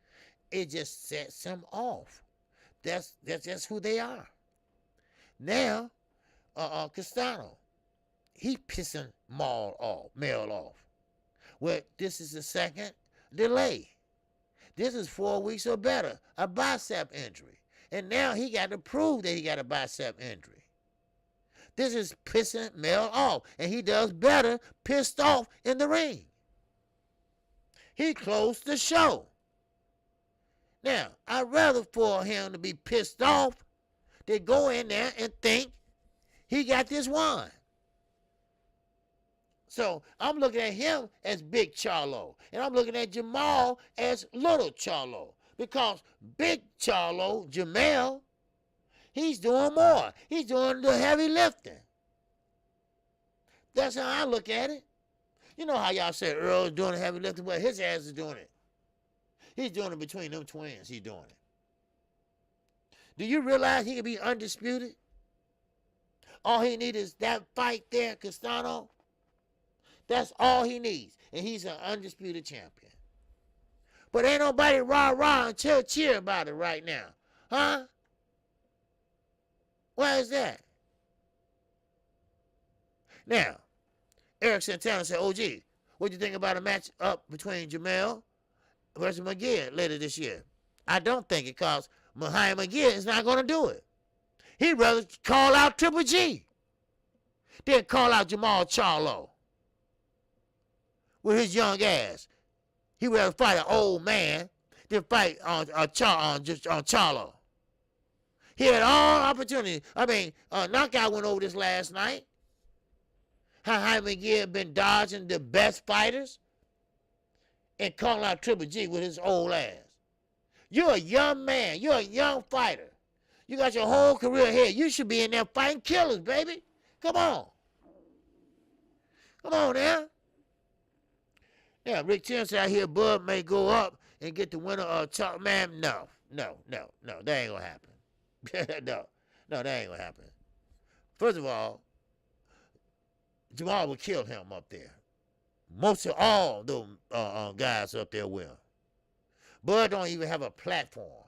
It just sets him off. That's just who they are. Now, Castano, he pissing Mel off. Well, this is the second delay. This is 4 weeks or better, a bicep injury. And now he got to prove that he got a bicep injury. This is pissing Mel off. And he does better pissed off in the ring. He closed the show. Now, I'd rather for him to be pissed off than go in there and think he got this one. So I'm looking at him as Big Charlo. And I'm looking at Jamal as Little Charlo. Because Big Charlo, Jamel, he's doing more. He's doing the heavy lifting. That's how I look at it. You know how y'all said Earl's doing the heavy lifting? Well, his ass is doing it. He's doing it between them twins. He's doing it. Do you realize he can be undisputed? All he needs is that fight there, Castano. That's all he needs. And he's an undisputed champion. But ain't nobody rah-rah and cheer about it right now. Huh? Why is that? Now, Eric Santana said, OG, what do you think about a match up between Jamel versus McGee later this year? I don't think it, because Muhammad McGee is not going to do it. He'd rather call out Triple G than call out Jamal Charlo with his young ass. He'd rather fight an old man than fight on Charlo. He had all opportunities. I mean, Knockout went over this last night. How Jaime McGee had been dodging the best fighters and calling out Triple G with his old ass. You're a young man. You're a young fighter. You got your whole career ahead. You should be in there fighting killers, baby. Come on. Come on now. Yeah, Rick Tim said I hear Bud may go up and get the winner of Chalk. Man, no. That ain't gonna happen. no, that ain't gonna happen. First of all, Jamal would kill him up there. Most of all those guys up there will. Bud don't even have a platform.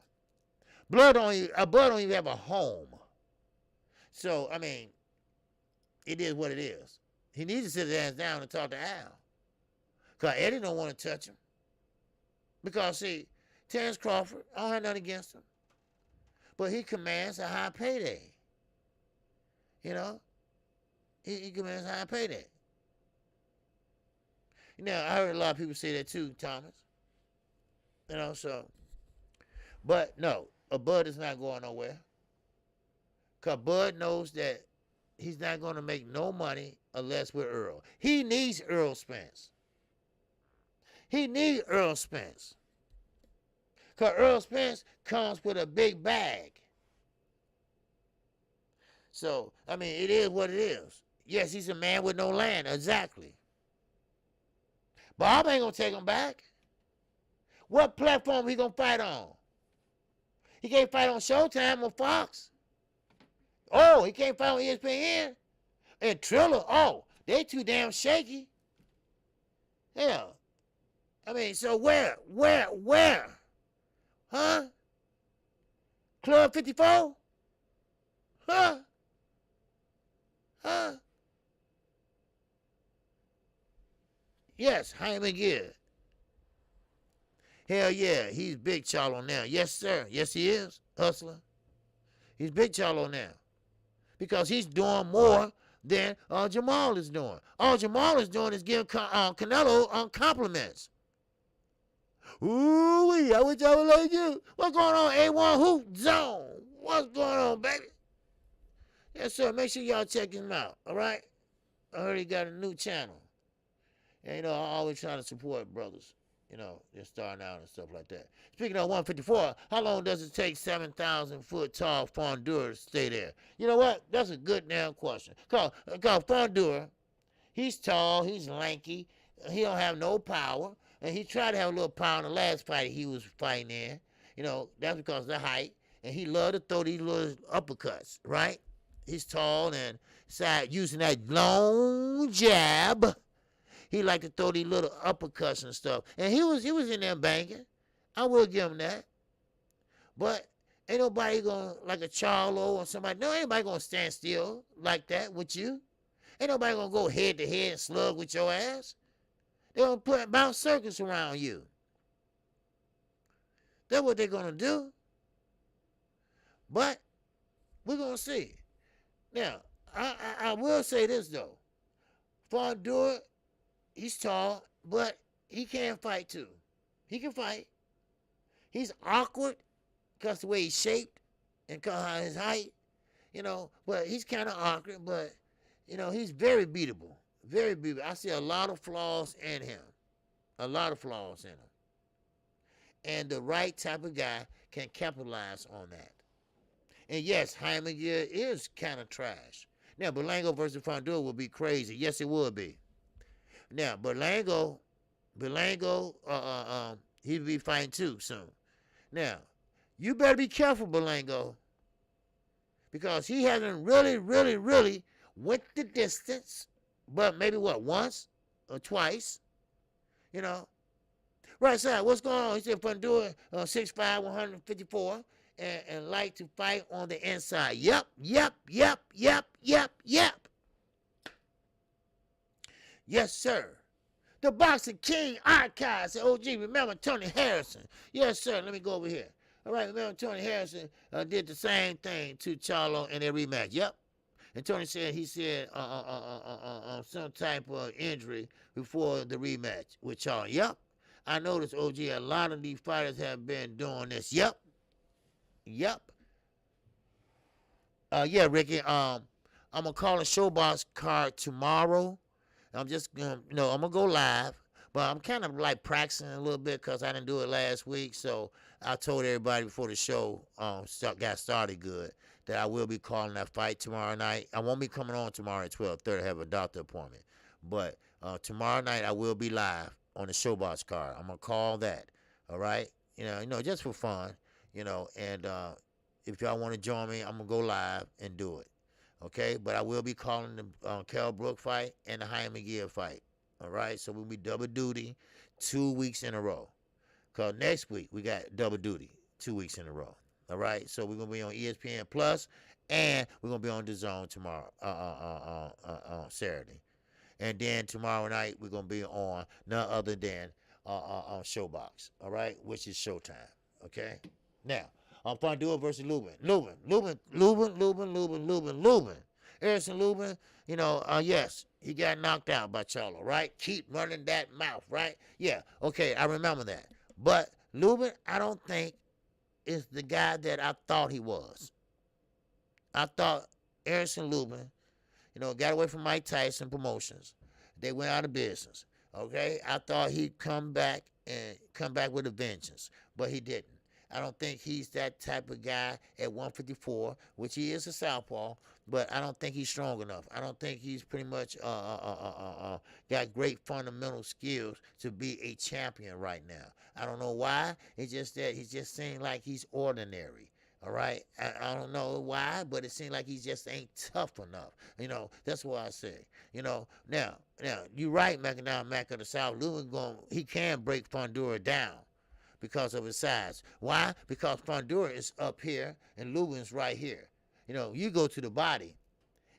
Bud don't even have a home. So, I mean, it is what it is. He needs to sit his ass down and talk to Al. Because Eddie don't want to touch him. Because, see, Terrence Crawford, I don't have nothing against him. But he commands a high payday. You know? He commands a high payday. You know, I heard a lot of people say that too, Thomas. You know, so. But, no, Bud is not going nowhere. Because Bud knows that he's not going to make no money unless we're Earl. He needs Earl Spence. He needs Earl Spence. Because Earl Spence comes with a big bag. So, I mean, it is what it is. Yes, he's a man with no land. Exactly. Bob ain't going to take him back. What platform he going to fight on? He can't fight on Showtime or Fox. Oh, he can't fight on ESPN. And Triller, oh, they too damn shaky. Yeah. I mean, so where? Huh? Club 54? Huh? Yes, Haney Gear. Hell yeah, he's Big Charlo now. Yes, sir. Yes, he is. Hustler. He's Big Charlo now. Because he's doing more than Jamal is doing. All Jamal is doing is giving Canelo compliments. Ooh-wee, I wish I was like you. What's going on, A1 Hoop Zone? What's going on, baby? Yes, sir. Make sure y'all check him out, all right? I heard he got a new channel. And, you know, I always try to support brothers, you know, just starting out and stuff like that. Speaking of 154, how long does it take 7,000-foot tall Fondeur to stay there? You know what? That's a good damn question. Because Fondeur, he's tall, he's lanky, he don't have no power. And he tried to have a little power in the last fight he was fighting in. You know, that's because of the height. And he loved to throw these little uppercuts, right? He's tall and using that long jab. He liked to throw these little uppercuts and stuff. And he was in there banging. I will give him that. But ain't nobody going to, like a Charlo or somebody, no, ain't nobody going to stand still like that with you. Ain't nobody going to go head to head and slug with your ass. They're going to put bounce circus around you. That's what they're going to do. But we're going to see. Now, I will say this, though. Fondeur, he's tall, but he can fight, too. He can fight. He's awkward because the way he's shaped and because of his height, you know. But he's kind of awkward, but, you know, he's very beatable. Very beatable. I see a lot of flaws in him. A lot of flaws in him. And the right type of guy can capitalize on that. And yes, Haney is kind of trash. Now, Berlango versus Fondeur would be crazy. Yes, it would be. Now, Berlango, he'll be fighting too soon. Now, you better be careful, Berlango, because he hasn't really went the distance, but maybe what, once or twice, you know. Right side, what's going on? He said Fondeur, 6'5", 154, and like to fight on the inside. Yep. Yes, sir. The Boxing King Archives at OG. Remember Tony Harrison? Yes, sir. Let me go over here. All right, remember Tony Harrison did the same thing to Charlo in their rematch. Yep. And Tony said he said some type of injury before the rematch with Charlo. Yep. I noticed, OG, a lot of these fighters have been doing this. Yep. Yeah, Ricky. I'm gonna call a Showbox card tomorrow. I'm just gonna, I'm gonna go live. But I'm kind of like practicing a little bit because I didn't do it last week. So I told everybody before the show got started good that I will be calling that fight tomorrow night. I won't be coming on tomorrow at 12:30. I have a doctor appointment. But tomorrow night I will be live on the Showbox card. I'm gonna call that. All right. Just for fun. And if y'all want to join me, I'm gonna go live and do it. Okay. But I will be calling the Kell Brook fight and the Jaime Gill fight. All right. So we'll be double duty 2 weeks in a row. Cause next week we got double duty 2 weeks in a row. All right. So we're gonna be on ESPN Plus, and we're gonna be on DAZN tomorrow, Saturday. And then tomorrow night, we're going to be on none other than on Showbox, all right, which is Showtime, okay? Now, on Fondua versus Lubin. Lubin. Harrison Lubin, yes, he got knocked out by Charlo, right? Keep running that mouth, right? Yeah, okay, I remember that. But Lubin, I don't think is the guy that I thought he was. I thought Harrison Lubin, got away from Mike Tyson Promotions. They went out of business. Okay? I thought he'd come back with a vengeance, but he didn't. I don't think he's that type of guy at 154, which he is a southpaw, but I don't think he's strong enough. I don't think he's pretty much got great fundamental skills to be a champion right now. I don't know why. It's just that he just seems like he's ordinary. All right, I don't know why, but it seems like he just ain't tough enough. That's what I say. Now you're right, Mac of the South. Lubin he can break Fondura down because of his size. Why? Because Fondura is up here and Lubin's right here. You go to the body,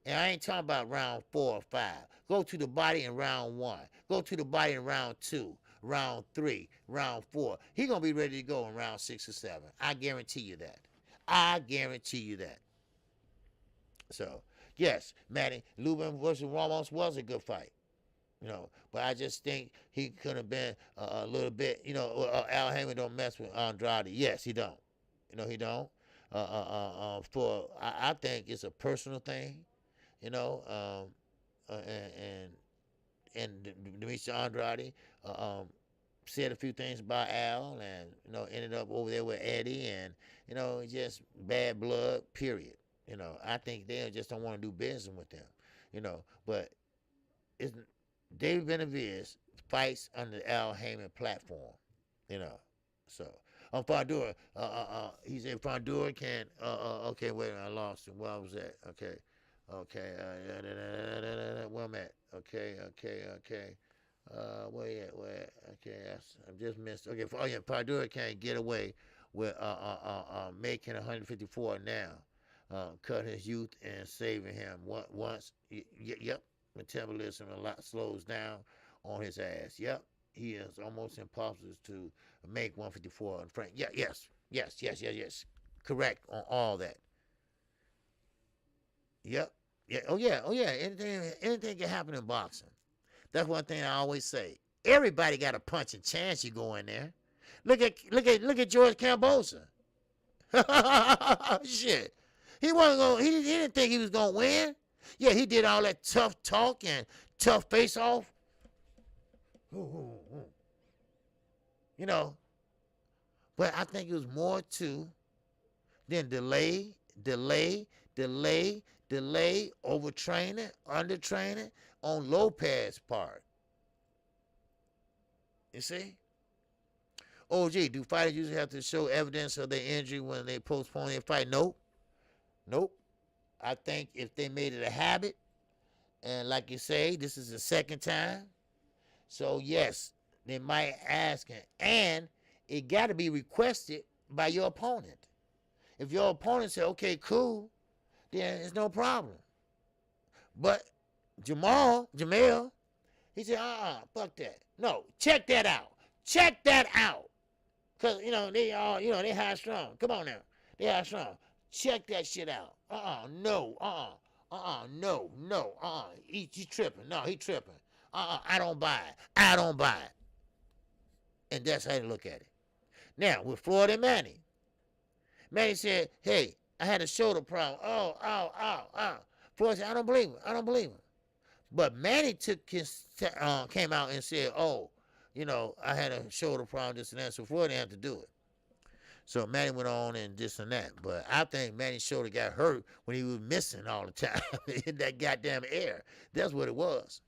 and I ain't talking about round 4 or 5. Go to the body in round 1. Go to the body in round 2. Round 3, round 4. He gonna be ready to go in round 6 or 7. I guarantee you that. I guarantee you that. So, yes, Manny, Lubin versus Ramos was a good fight. But I just think he could have been a little bit, Al Haymon don't mess with Andrade. Yes, he don't. He don't. I think it's a personal thing, and Demetri Andrade said a few things about Al, and ended up over there with Eddie, and just bad blood. Period. I think they just don't want to do business with them. But it's David Benavidez fights under the Al Haymon platform. So on Fondura, he said Fondura can. Okay, wait, I lost him. Where was that? Okay. Where I'm at? Okay. Where? Okay, I just missed. Okay, Fondura can't get away with making 154 now, cutting his youth and saving him once. Yep, metabolism a lot slows down on his ass. Yep, he is almost impossible to make 154. And Frank, yes, correct on all that. Yep. Yeah. Oh yeah. Anything can happen in boxing. That's one thing I always say. Everybody got a punching chance. You go in there. Look at George Cambosa. Shit. He wasn't going. He didn't think he was gonna win. Yeah, he did all that tough talk and tough face off. But I think it was more to than delay, overtraining, undertraining on Lopez's part. You see? OG, do fighters usually have to show evidence of their injury when they postpone their fight? Nope. I think if they made it a habit, and like you say, this is the second time, so yes, they might ask it. And it got to be requested by your opponent. If your opponent say, okay, cool, then it's no problem. But Jamel, he said, fuck that. No, check that out. Because, they all, they high strong. Come on now. They high strong. Check that shit out. No. He's tripping. No, he tripping. I don't buy it. And that's how they look at it. Now, with Floyd and Manny said, hey, I had a shoulder problem. Floyd said, I don't believe him. But Manny came out and said, you know, I had a shoulder problem, this and that, so Floyd didn't have to do it. So Manny went on and this and that. But I think Manny's shoulder got hurt when he was missing all the time in that goddamn air. That's what it was.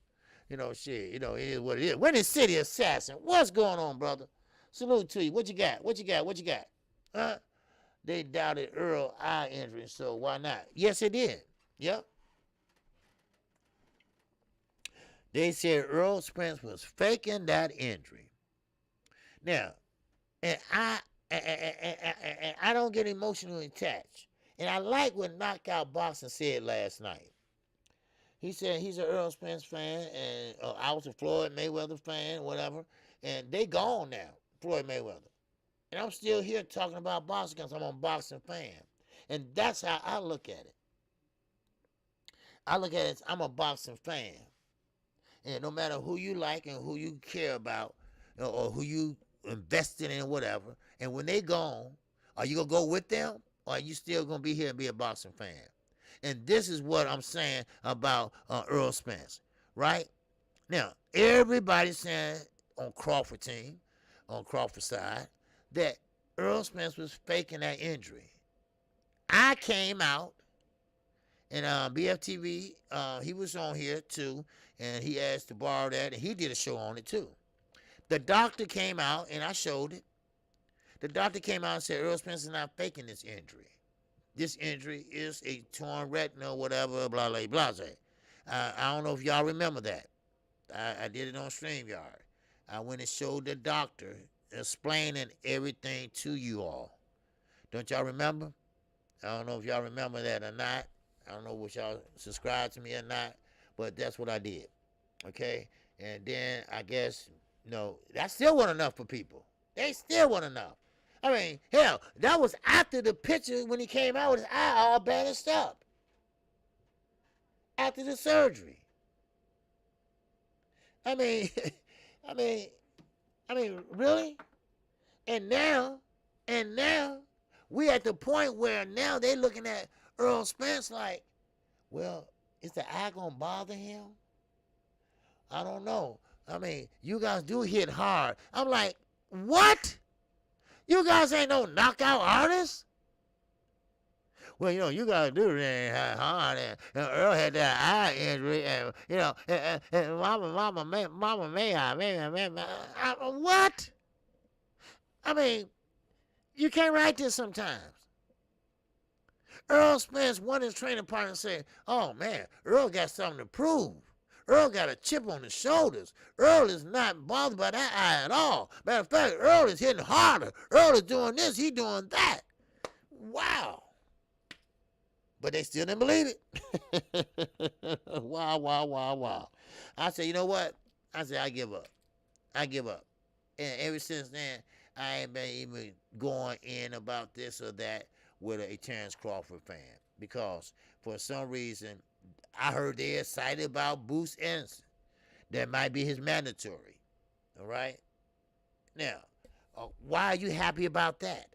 You know, shit, you know, it is what it is. When is City Assassin? What's going on, brother? Salute to you. What you got? What you got? What you got? Huh? They doubted Earl eye injury, so why not? Yes, it did. Yep. They said Earl Spence was faking that injury. Now, and I don't get emotionally attached. And I like what Knockout Boxing said last night. He said he's an Earl Spence fan, and I was a Floyd Mayweather fan, whatever. And they gone now, Floyd Mayweather. And I'm still here talking about boxing because I'm a boxing fan. And that's how I look at it. I look at it as I'm a boxing fan. And no matter who you like and who you care about, or who you invested in, whatever, and when they gone, are you going to go with them? Or are you still going to be here and be a boxing fan? And this is what I'm saying about Earl Spence, right? Now, everybody's saying on Crawford team, on Crawford side, that Earl Spence was faking that injury. I came out, and BFTV, he was on here too, and he asked to borrow that, and he did a show on it too. The doctor came out, and I showed it. The doctor came out and said Earl Spence is not faking this injury. This injury is a torn retina, whatever, blah, blah, blah. I don't know if y'all remember that. I did it on StreamYard. I went and showed the doctor, explaining everything to you all. Don't y'all remember? I don't know if y'all remember that or not. I don't know if y'all subscribe to me or not, but that's what I did. Okay? And then I guess, that still wasn't enough for people. They still wasn't enough. I mean, hell, that was after the picture when he came out with his eye all bandaged up. After the surgery. I mean, really? And now, we at the point where now they looking at Earl Spence like, well, is the eye gonna bother him? I don't know. I mean, you guys do hit hard. I'm like, what? You guys ain't no knockout artists? Well, you guys do it hard. And Earl had that eye injury, and and Mama may what? I mean, you can't write this sometimes. Earl Spence, one of his training partners, said, "Oh man, Earl got something to prove. Earl got a chip on his shoulders. Earl is not bothered by that eye at all. Matter of fact, Earl is hitting harder. Earl is doing this, he doing that." Wow. But they still didn't believe it. Wow. I said, you know what? I said, I give up. And ever since then, I ain't been even going in about this or that with a Terrence Crawford fan. Because for some reason, I heard they're excited about Bruce Anderson. That might be his mandatory. All right? Now, why are you happy about that?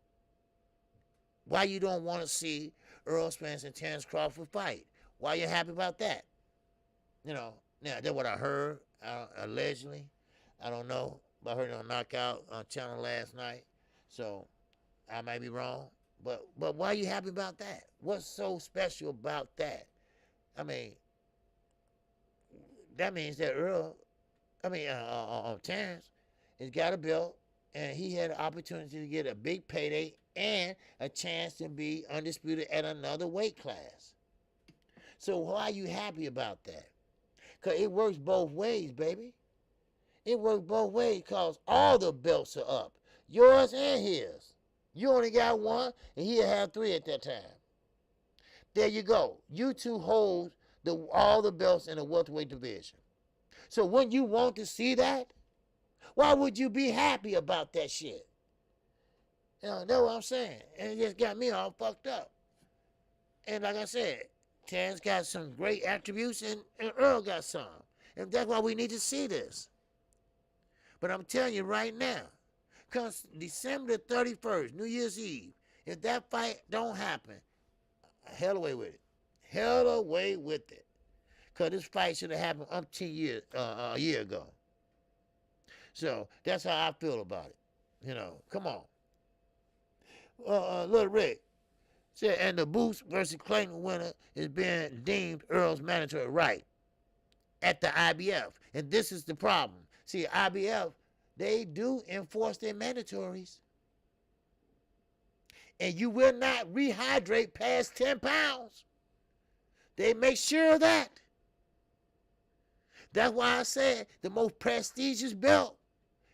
Why you don't want to see Earl Spence and Terrence Crawford fight? Why you happy about that? Now, that's what I heard, allegedly. I don't know. But I heard it on Knockout channel last night. So, I might be wrong. But why are you happy about that? What's so special about that? I mean, that means that Terrence has got a belt, and he had an opportunity to get a big payday and a chance to be undisputed at another weight class. So why are you happy about that? Because it works both ways, baby. It works both ways because all the belts are up. Yours and his. You only got one, and he'll have three at that time. There you go. You two hold all the belts in the welterweight division. So when you want to see that, why would you be happy about that shit? That's what I'm saying. And it just got me all fucked up. And like I said, Terrence got some great attributes, and Earl got some. And that's why we need to see this. But I'm telling you right now, because December the 31st, New Year's Eve, if that fight don't happen, hell away with it. Hell away with it. Because this fight should have happened a year ago. So that's how I feel about it. Come on. Little Rick said, and the Boots versus Clayton winner is being deemed Earl's mandatory right at the IBF. And this is the problem. See, IBF, they do enforce their mandatories. And you will not rehydrate past 10 pounds. They make sure of that. That's why I said the most prestigious belt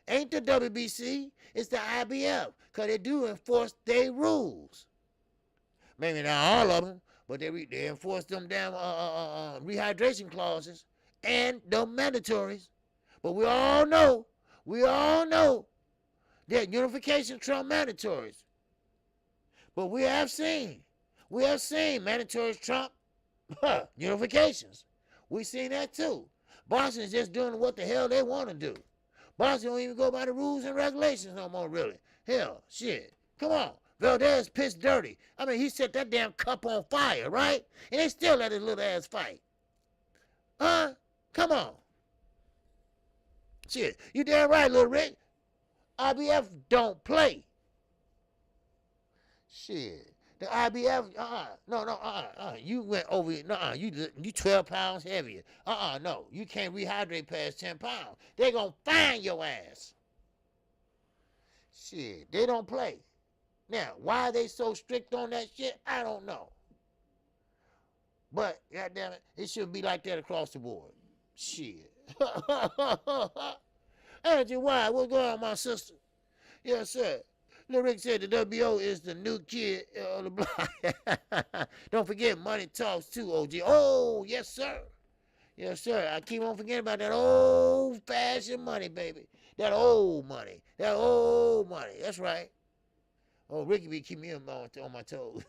ain't the WBC, it's the IBF. Because they do enforce their rules. Maybe not all of them, but they enforce them damn rehydration clauses and the mandatories. But we all know that unification trump mandatories. But we have seen mandatories trump unifications. We seen that too. Boxing is just doing what the hell they want to do. Boxing don't even go by the rules and regulations no more, really. Hell, shit. Come on. Valdez pissed dirty. I mean, he set that damn cup on fire, right? And they still let his little ass fight. Huh? Come on. Shit. You damn right, little Rick. IBF don't play. Shit. The IBF, you went over, you 12 pounds heavier. No, you can't rehydrate past 10 pounds. They gonna find your ass. Shit, they don't play. Now, why are they so strict on that shit? I don't know. But, goddamn it should be like that across the board. Shit. Angie, why? What's going on, my sister? Yes, sir. Lil Rick said the WBO is the new kid on the block. Don't forget, money talks too, OG. Oh, yes, sir. Yes, sir. I keep on forgetting about that old-fashioned money, baby. That old money. That old money. That's right. Oh, Ricky be keeping me on my toes.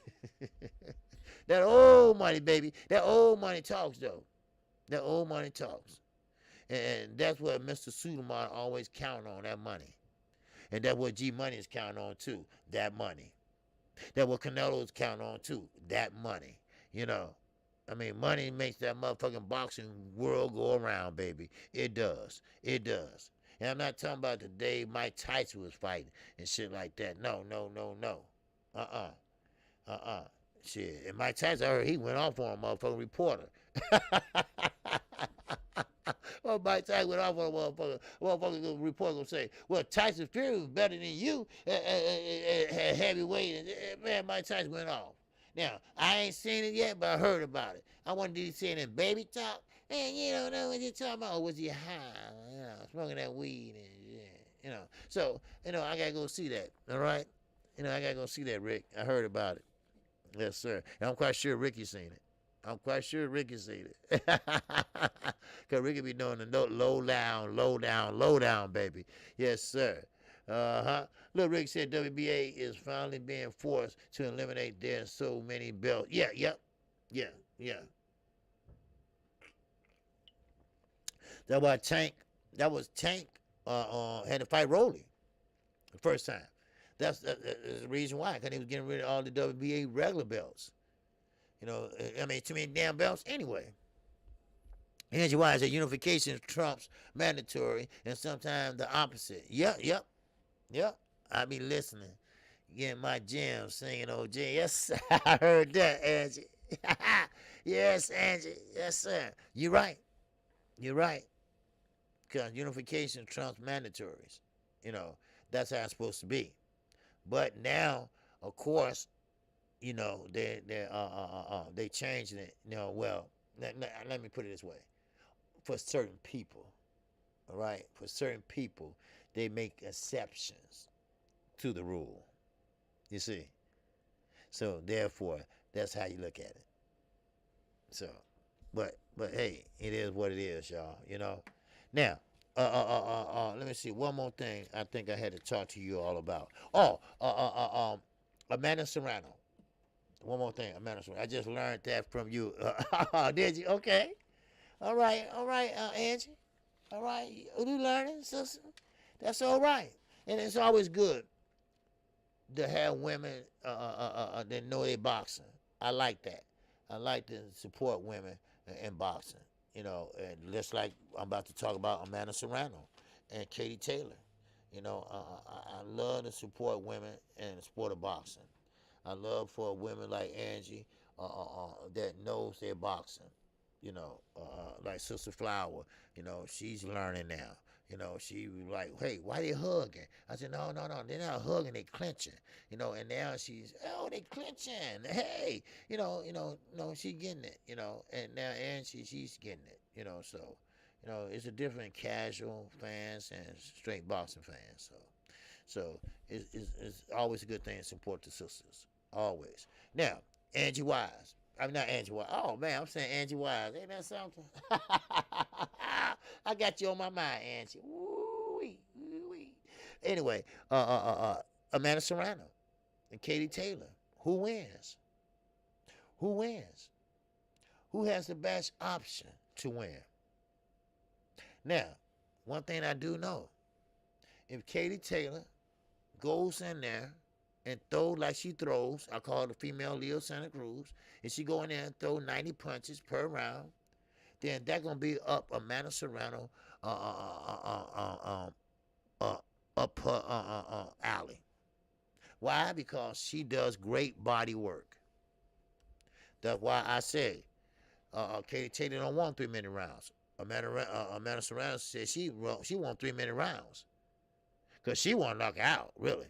That old money, baby. That old money talks, though. That old money talks. And that's what Mr. Suleiman always count on, that money. And that's what G Money is counting on, too. That money. That's what Canelo is counting on, too. That money. I mean, money makes that motherfucking boxing world go around, baby. It does. It does. And I'm not talking about the day Mike Tyson was fighting and shit like that. No. Shit. And Mike Tyson, I heard he went off on a motherfucking reporter. Well, Mike Tyson went off on a motherfucking reporter gonna say, well, Tyson Fury was better than you at heavyweight. And, man, Mike Tyson went off. Now, I ain't seen it yet, but I heard about it. I wanted to see it in baby talk. Man, you don't know what you're talking about. Or was he high? Smoking that weed and So, I gotta go see that. All right? I gotta go see that, Rick. I heard about it. Yes, sir. And I'm quite sure Ricky's seen it. Because Ricky be doing the low down, baby. Yes, sir. Little Rick said WBA is finally being forced to eliminate their so many belts. Yeah. That was Tank had to fight Rolly the first time. That's the reason why, because he was getting rid of all the WBA regular belts. Too many damn belts anyway. Angie Wise said unification trumps mandatory and sometimes the opposite. Yep. I be listening, getting my gems, singing OG. Yes, I heard that, Angie. Yes, Angie. Yes, sir. You're right. Because unification trumps mandatories. That's how it's supposed to be. But now, of course, they changing it. Well, let me put it this way. For certain people, all right? For certain people, they make exceptions to the rule. You see? So, therefore, that's how you look at it. So, but hey, it is what it is, y'all, Now, let me see. One more thing I think I had to talk to you all about. Amanda Serrano. One more thing, Amanda Serrano. I just learned that from you. Did you? Okay. All right, Angie. All right, you learning, sister? That's all right. And it's always good to have women that know they boxing. I like that. I like to support women in boxing. And just like I'm about to talk about Amanda Serrano. and Katie Taylor. You know, I love to support women in the sport of boxing. I love for women like Angie that knows their boxing. You know, like Sister Flower. You know, she's learning now. You know, she was like, hey, why they hugging? I said, no, no, no, they're not hugging, they clenching. You know, and now she's, oh, they clenching. Hey, no, she getting it. You know, and now Angie, she's getting it. You know, so, it's a different casual fans and straight boxing fans. So it's always a good thing to support the sisters. Always. Now, Angie Wise. I'm not Angie Wise. Oh, man, I'm saying Angie Wise. Ain't that something? I got you on my mind, Angie. Woo-wee, woo-wee. Anyway, Amanda Serrano and Katie Taylor. Who wins? Who wins? Who has the best option to win? Now, one thing I do know, if Katie Taylor goes in there and throw like she throws, I call her the female Leo Santa Cruz, and she go in there and throw 90 punches per round, then that's going to be up Amanda Serrano up her alley. Why? Because she does great body work. That's why I say Katie Taylor don't want 3-minute rounds. Amanda Serrano said she want 3-minute rounds because she want to knock out, really.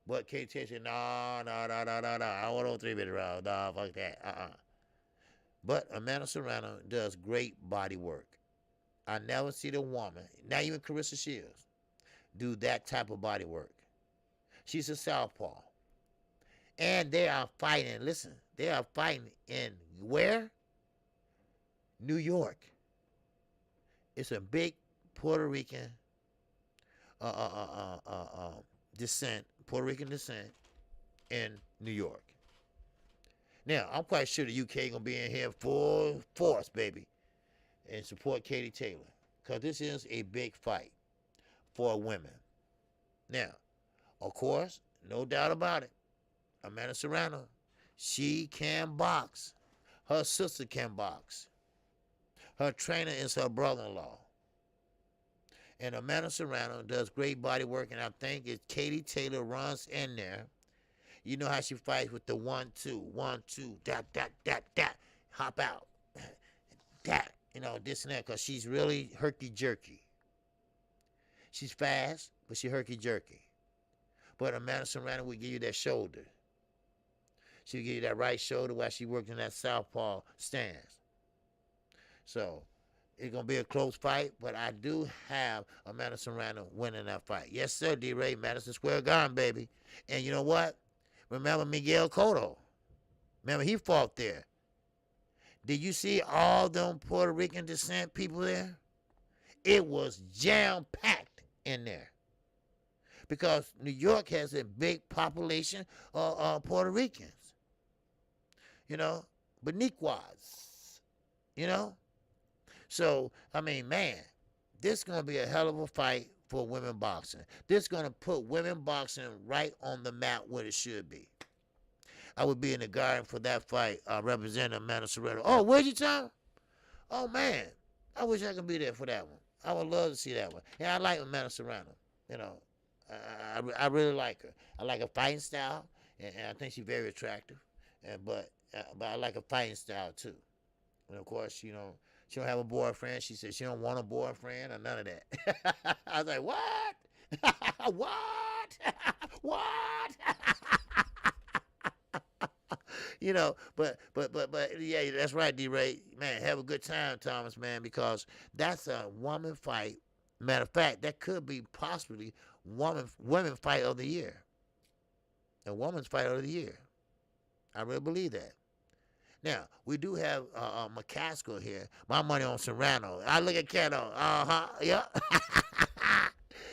But Katie Taylor said, no, I don't want no 3-minute rounds. No, fuck that. But Amanda Serrano does great body work. I never see the woman, not even Carissa Shields, do that type of body work. She's a southpaw. And they are fighting, listen, they are fighting in where? New York. It's a big Puerto Rican descent, Puerto Rican descent in New York. Now, I'm quite sure the UK gonna be in here full force, baby, and support Katie Taylor, because this is a big fight for women. Now, of course, no doubt about it, Amanda Serrano, she can box. Her sister can box. Her trainer is her brother-in-law. And Amanda Serrano does great body work, and I think if Katie Taylor runs in there, you know how she fights with the 1-2, 1-2, dot, hop out, that, this and that, because she's really herky-jerky. She's fast, but she's herky-jerky. But Amanda Serrano will give you that shoulder. She'll give you that right shoulder while she works in that southpaw stance. So, it's going to be a close fight, but I do have Amanda Serrano winning that fight. Yes, sir, D-Ray, Madison Square Garden, baby. And you know what? Remember Miguel Cotto. Remember, he fought there. Did you see all them Puerto Rican descent people there? It was jam-packed in there. Because New York has a big population of Puerto Ricans. Boniquas. So, I mean, man, this is going to be a hell of a fight for women boxing. This is going to put women boxing right on the map where it should be. I would be in the garden for that fight, representing Amanda Serrano. Oh, would you, Tom? Oh, man, I wish I could be there for that one. I would love to see that one. And I like Amanda Serrano. I really like her. I like her fighting style, and I think she's very attractive. But I like her fighting style, too. And, of course, she don't have a boyfriend. She said she don't want a boyfriend or none of that. I was like, what? What? What? But yeah, that's right, D-Ray. Man, have a good time, Thomas, man, because that's a woman fight. Matter of fact, that could be possibly women fight of the year. A woman's fight of the year. I really believe that. Now, we do have McCaskill here. My money on Serrano. I look at Keno. Yeah.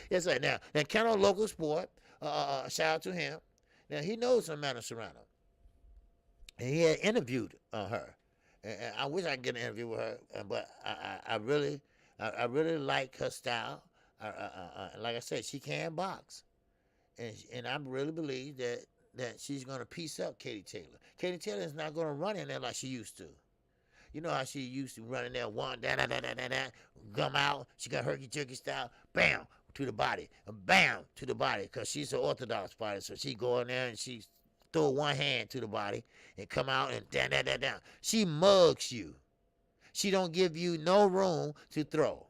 Yes, sir. Now Keno, local sport. Shout out to him. Now, he knows Amanda Serrano. And he had interviewed her. And I wish I could get an interview with her. But I really like her style. Like I said, she can box. And I really believe that she's going to piece up Katie Taylor. Katie Taylor is not going to run in there like she used to. You know how she used to run in there, one, da da da da da da, come out. She got herky jerky style, bam, to the body, bam, to the body, because she's an orthodox fighter. So she go in there and she throw one hand to the body and come out and da da da da. She mugs you. She don't give you no room to throw.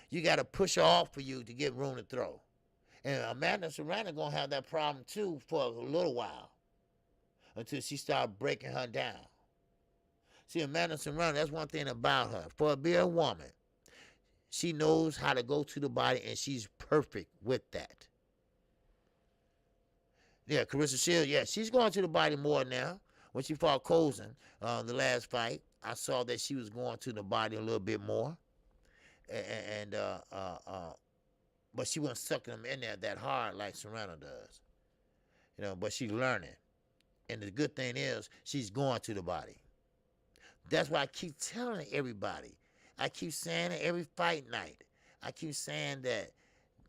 You got to push her off for you to get room to throw. And Amanda Serrano gonna have that problem too for a little while, until she start breaking her down. See, Amanda Serrano, that's one thing about her. For being a woman, she knows how to go to the body, and she's perfect with that. Yeah, Carissa Shields, yeah, she's going to the body more now. When she fought Cozen, the last fight, I saw that she was going to the body a little bit more. And but she wasn't sucking them in there that hard like Serrano does. You know, but she's learning. And the good thing is, she's going to the body. That's why I keep telling everybody. I keep saying it every fight night. I keep saying that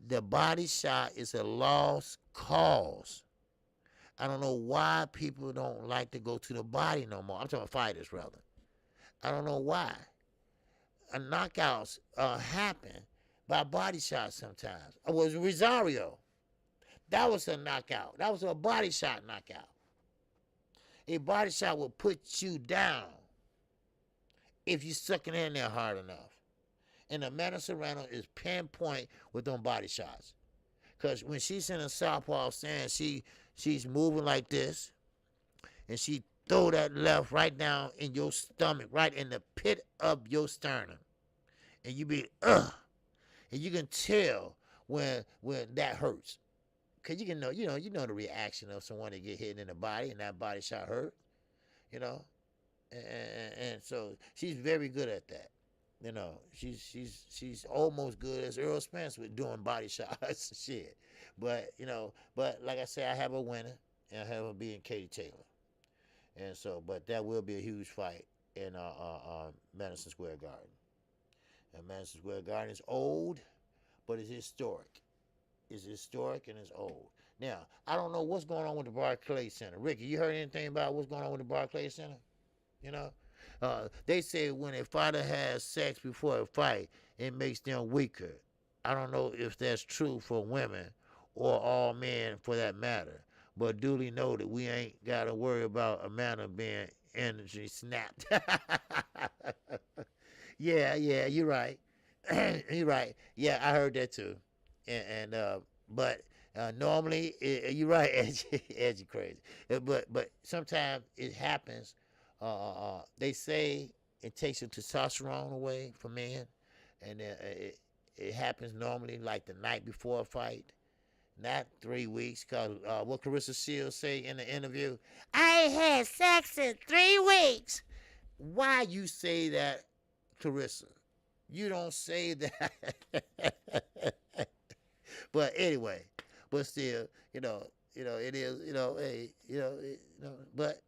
the body shot is a lost cause. I don't know why people don't like to go to the body no more. I'm talking about fighters, rather. I don't know why. Knockouts happen by body shots sometimes. It was Rosario. That was a knockout. That was a body shot knockout. A body shot will put you down if you sucking in there hard enough. And Amanda Serrano is pinpoint with them body shots. Because when she's in a southpaw stand, she's moving like this, and she throw that left right down in your stomach, right in the pit of your sternum. And you be, ugh. And you can tell when that hurts. Because you can know, you know the reaction of someone that get hit in the body and that body shot hurt, you know. And so she's very good at that. You know, she's almost good as Earl Spence with doing body shots and shit. But, you know, like I said, I have a winner, and I have her being Katie Taylor. And so, but that will be a huge fight in Madison Square Garden. And Madison Square Garden is old, but it's historic. It's historic and it's old. Now, I don't know what's going on with the Barclays Center. Ricky, you heard anything about what's going on with the Barclays Center? You know? They say when a fighter has sex before a fight, it makes them weaker. I don't know if that's true for women or all men for that matter. But duly noted, we ain't got to worry about Amanda being energy snapped. Yeah, you're right. You're right. Yeah, I heard that too. But normally, you're right, Edgy crazy. But sometimes it happens. They say it takes the testosterone away from men, and it happens normally like the night before a fight, not 3 weeks. Cause what Carissa Shields say in the interview, I ain't had sex in 3 weeks. Why you say that, Carissa? You don't say that. But anyway, but still, it is, hey, but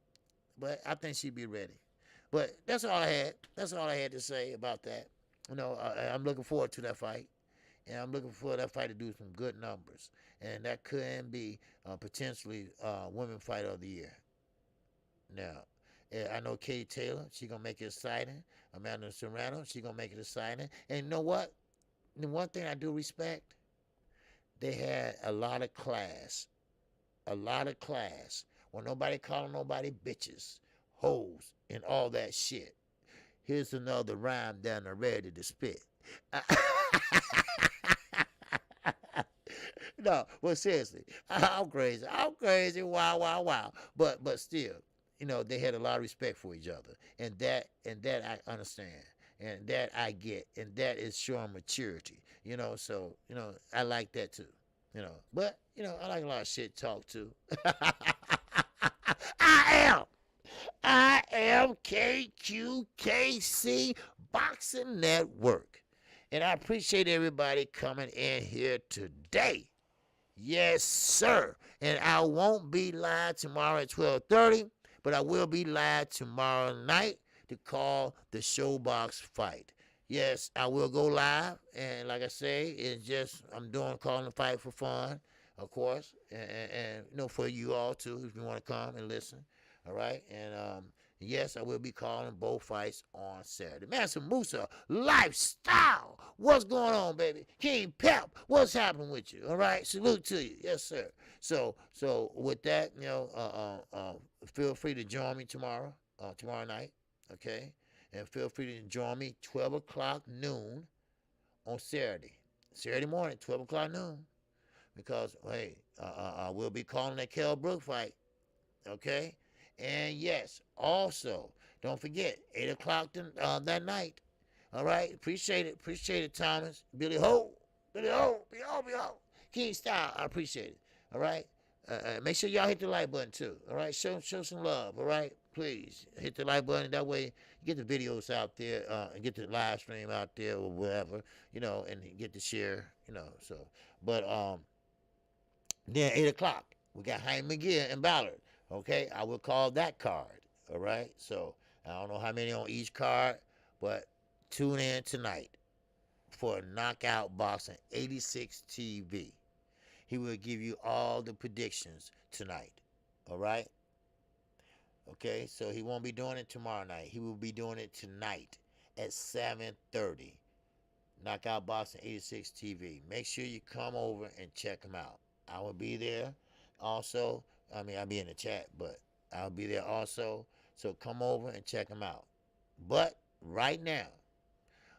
I think she'd be ready. But that's all I had. That's all I had to say about that. I'm looking forward to that fight, and I'm looking for that fight to do some good numbers, and that could be potentially Women Fighter of the Year. Now, I know Katie Taylor, she gonna make it exciting. Amanda Serrano, she gonna make it exciting. And you know what? The one thing I do respect, they had a lot of class. A lot of class. When nobody calling nobody bitches, hoes, and all that shit. Here's another rhyme down the ready to spit. No, well, seriously, I'm crazy. Wow. But still, they had a lot of respect for each other, and that I understand, and that I get, and that is showing maturity. So I like that too. But I like a lot of shit talk too. I am KQKC Boxing Network, and I appreciate everybody coming in here today. Yes, sir. And I won't be live tomorrow at 12:30, but I will be live tomorrow night to call the Showbox fight. Yes, I will go live, and like I say, it's just I'm calling the fight for fun, of course, and for you all too, if you want to come and listen. All right, and Yes, I will be calling both fights on Saturday. Mansa Musa, lifestyle. What's going on, baby? King Pep, what's happening with you? All right, salute to you. Yes, sir. So with that, feel free to join me tomorrow night, okay? And feel free to join me 12 o'clock noon on Saturday. Saturday morning, 12 o'clock noon. Because, hey, we'll be calling that Kell Brook fight, okay? And yes, also, don't forget, 8 o'clock that night. All right? Appreciate it, Thomas. Billy Ho. Billy Ho. Billy Ho. King Style. I appreciate it. All right? Make sure y'all hit the like button, too. All right? Show some love. All right? Please hit the like button. That way, you get the videos out there and get the live stream out there or whatever, and get to share, so. But, then 8 o'clock, we got Haney McGee and Ballard. Okay, I will call that card. All right, so I don't know how many on each card, but tune in tonight for Knockout Boxing 86 TV. He will give you all the predictions tonight. All right. Okay, so he won't be doing it tomorrow night. He will be doing it tonight at 7:30. Knockout Boxing 86 TV. Make sure you come over and check him out. I will be there also. I'll be in the chat, but I'll be there also. So come over and check him out. But right now,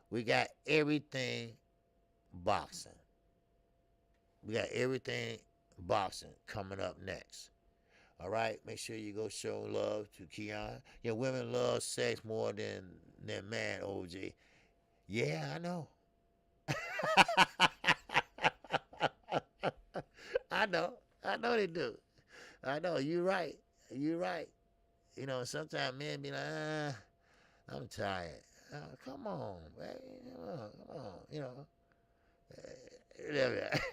we got everything boxing. We got everything boxing coming up next. All right? Make sure you go show love to Keon. Yeah, women love sex more than man, OG. Yeah, I know. I know they do. I know, you're right. Sometimes men be like, I'm tired. Come on, baby. Come on.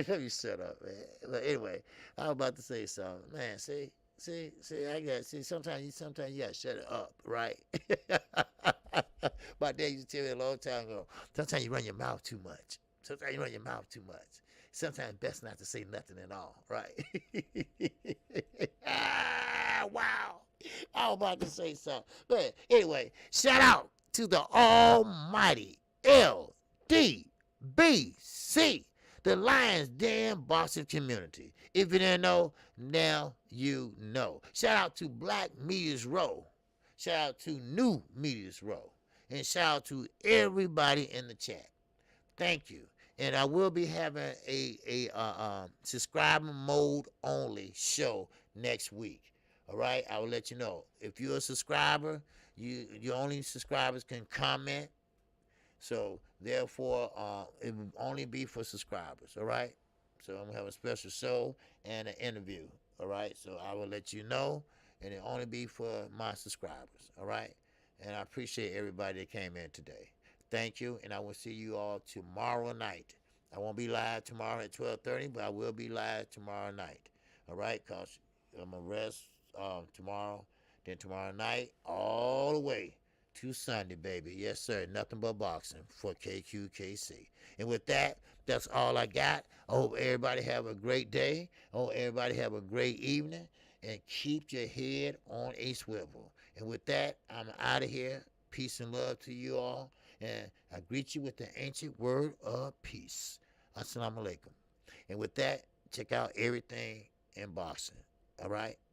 Let me shut up, man. But anyway, I was about to say something. Man, see, sometimes you gotta shut it up, right? My dad used to tell me a long time ago, sometimes you run your mouth too much. Sometimes best not to say nothing at all, right? Wow. I was about to say something. But anyway, shout out to the almighty LDBC, the Lions Den boxing community. If you didn't know, now you know. Shout out to Black Media's Row. Shout out to New Media's Row. And shout out to everybody in the chat. Thank you. And I will be having a subscriber mode only show next week. All right, I will let you know. If you're a subscriber, your only subscribers can comment. So therefore, it will only be for subscribers. All right. So I'm gonna have a special show and an interview. All right. So I will let you know, and it only be for my subscribers. All right. And I appreciate everybody that came in today. Thank you, and I will see you all tomorrow night. I won't be live tomorrow at 12:30, but I will be live tomorrow night. All right, because I'm going to rest tomorrow. Then tomorrow night, all the way to Sunday, baby. Yes, sir. Nothing but boxing for KQKC. And with that, that's all I got. I hope everybody have a great day. I hope everybody have a great evening. And keep your head on a swivel. And with that, I'm out of here. Peace and love to you all. And I greet you with the ancient word of peace. Assalamu alaikum. And with that, check out everything in boxing. All right?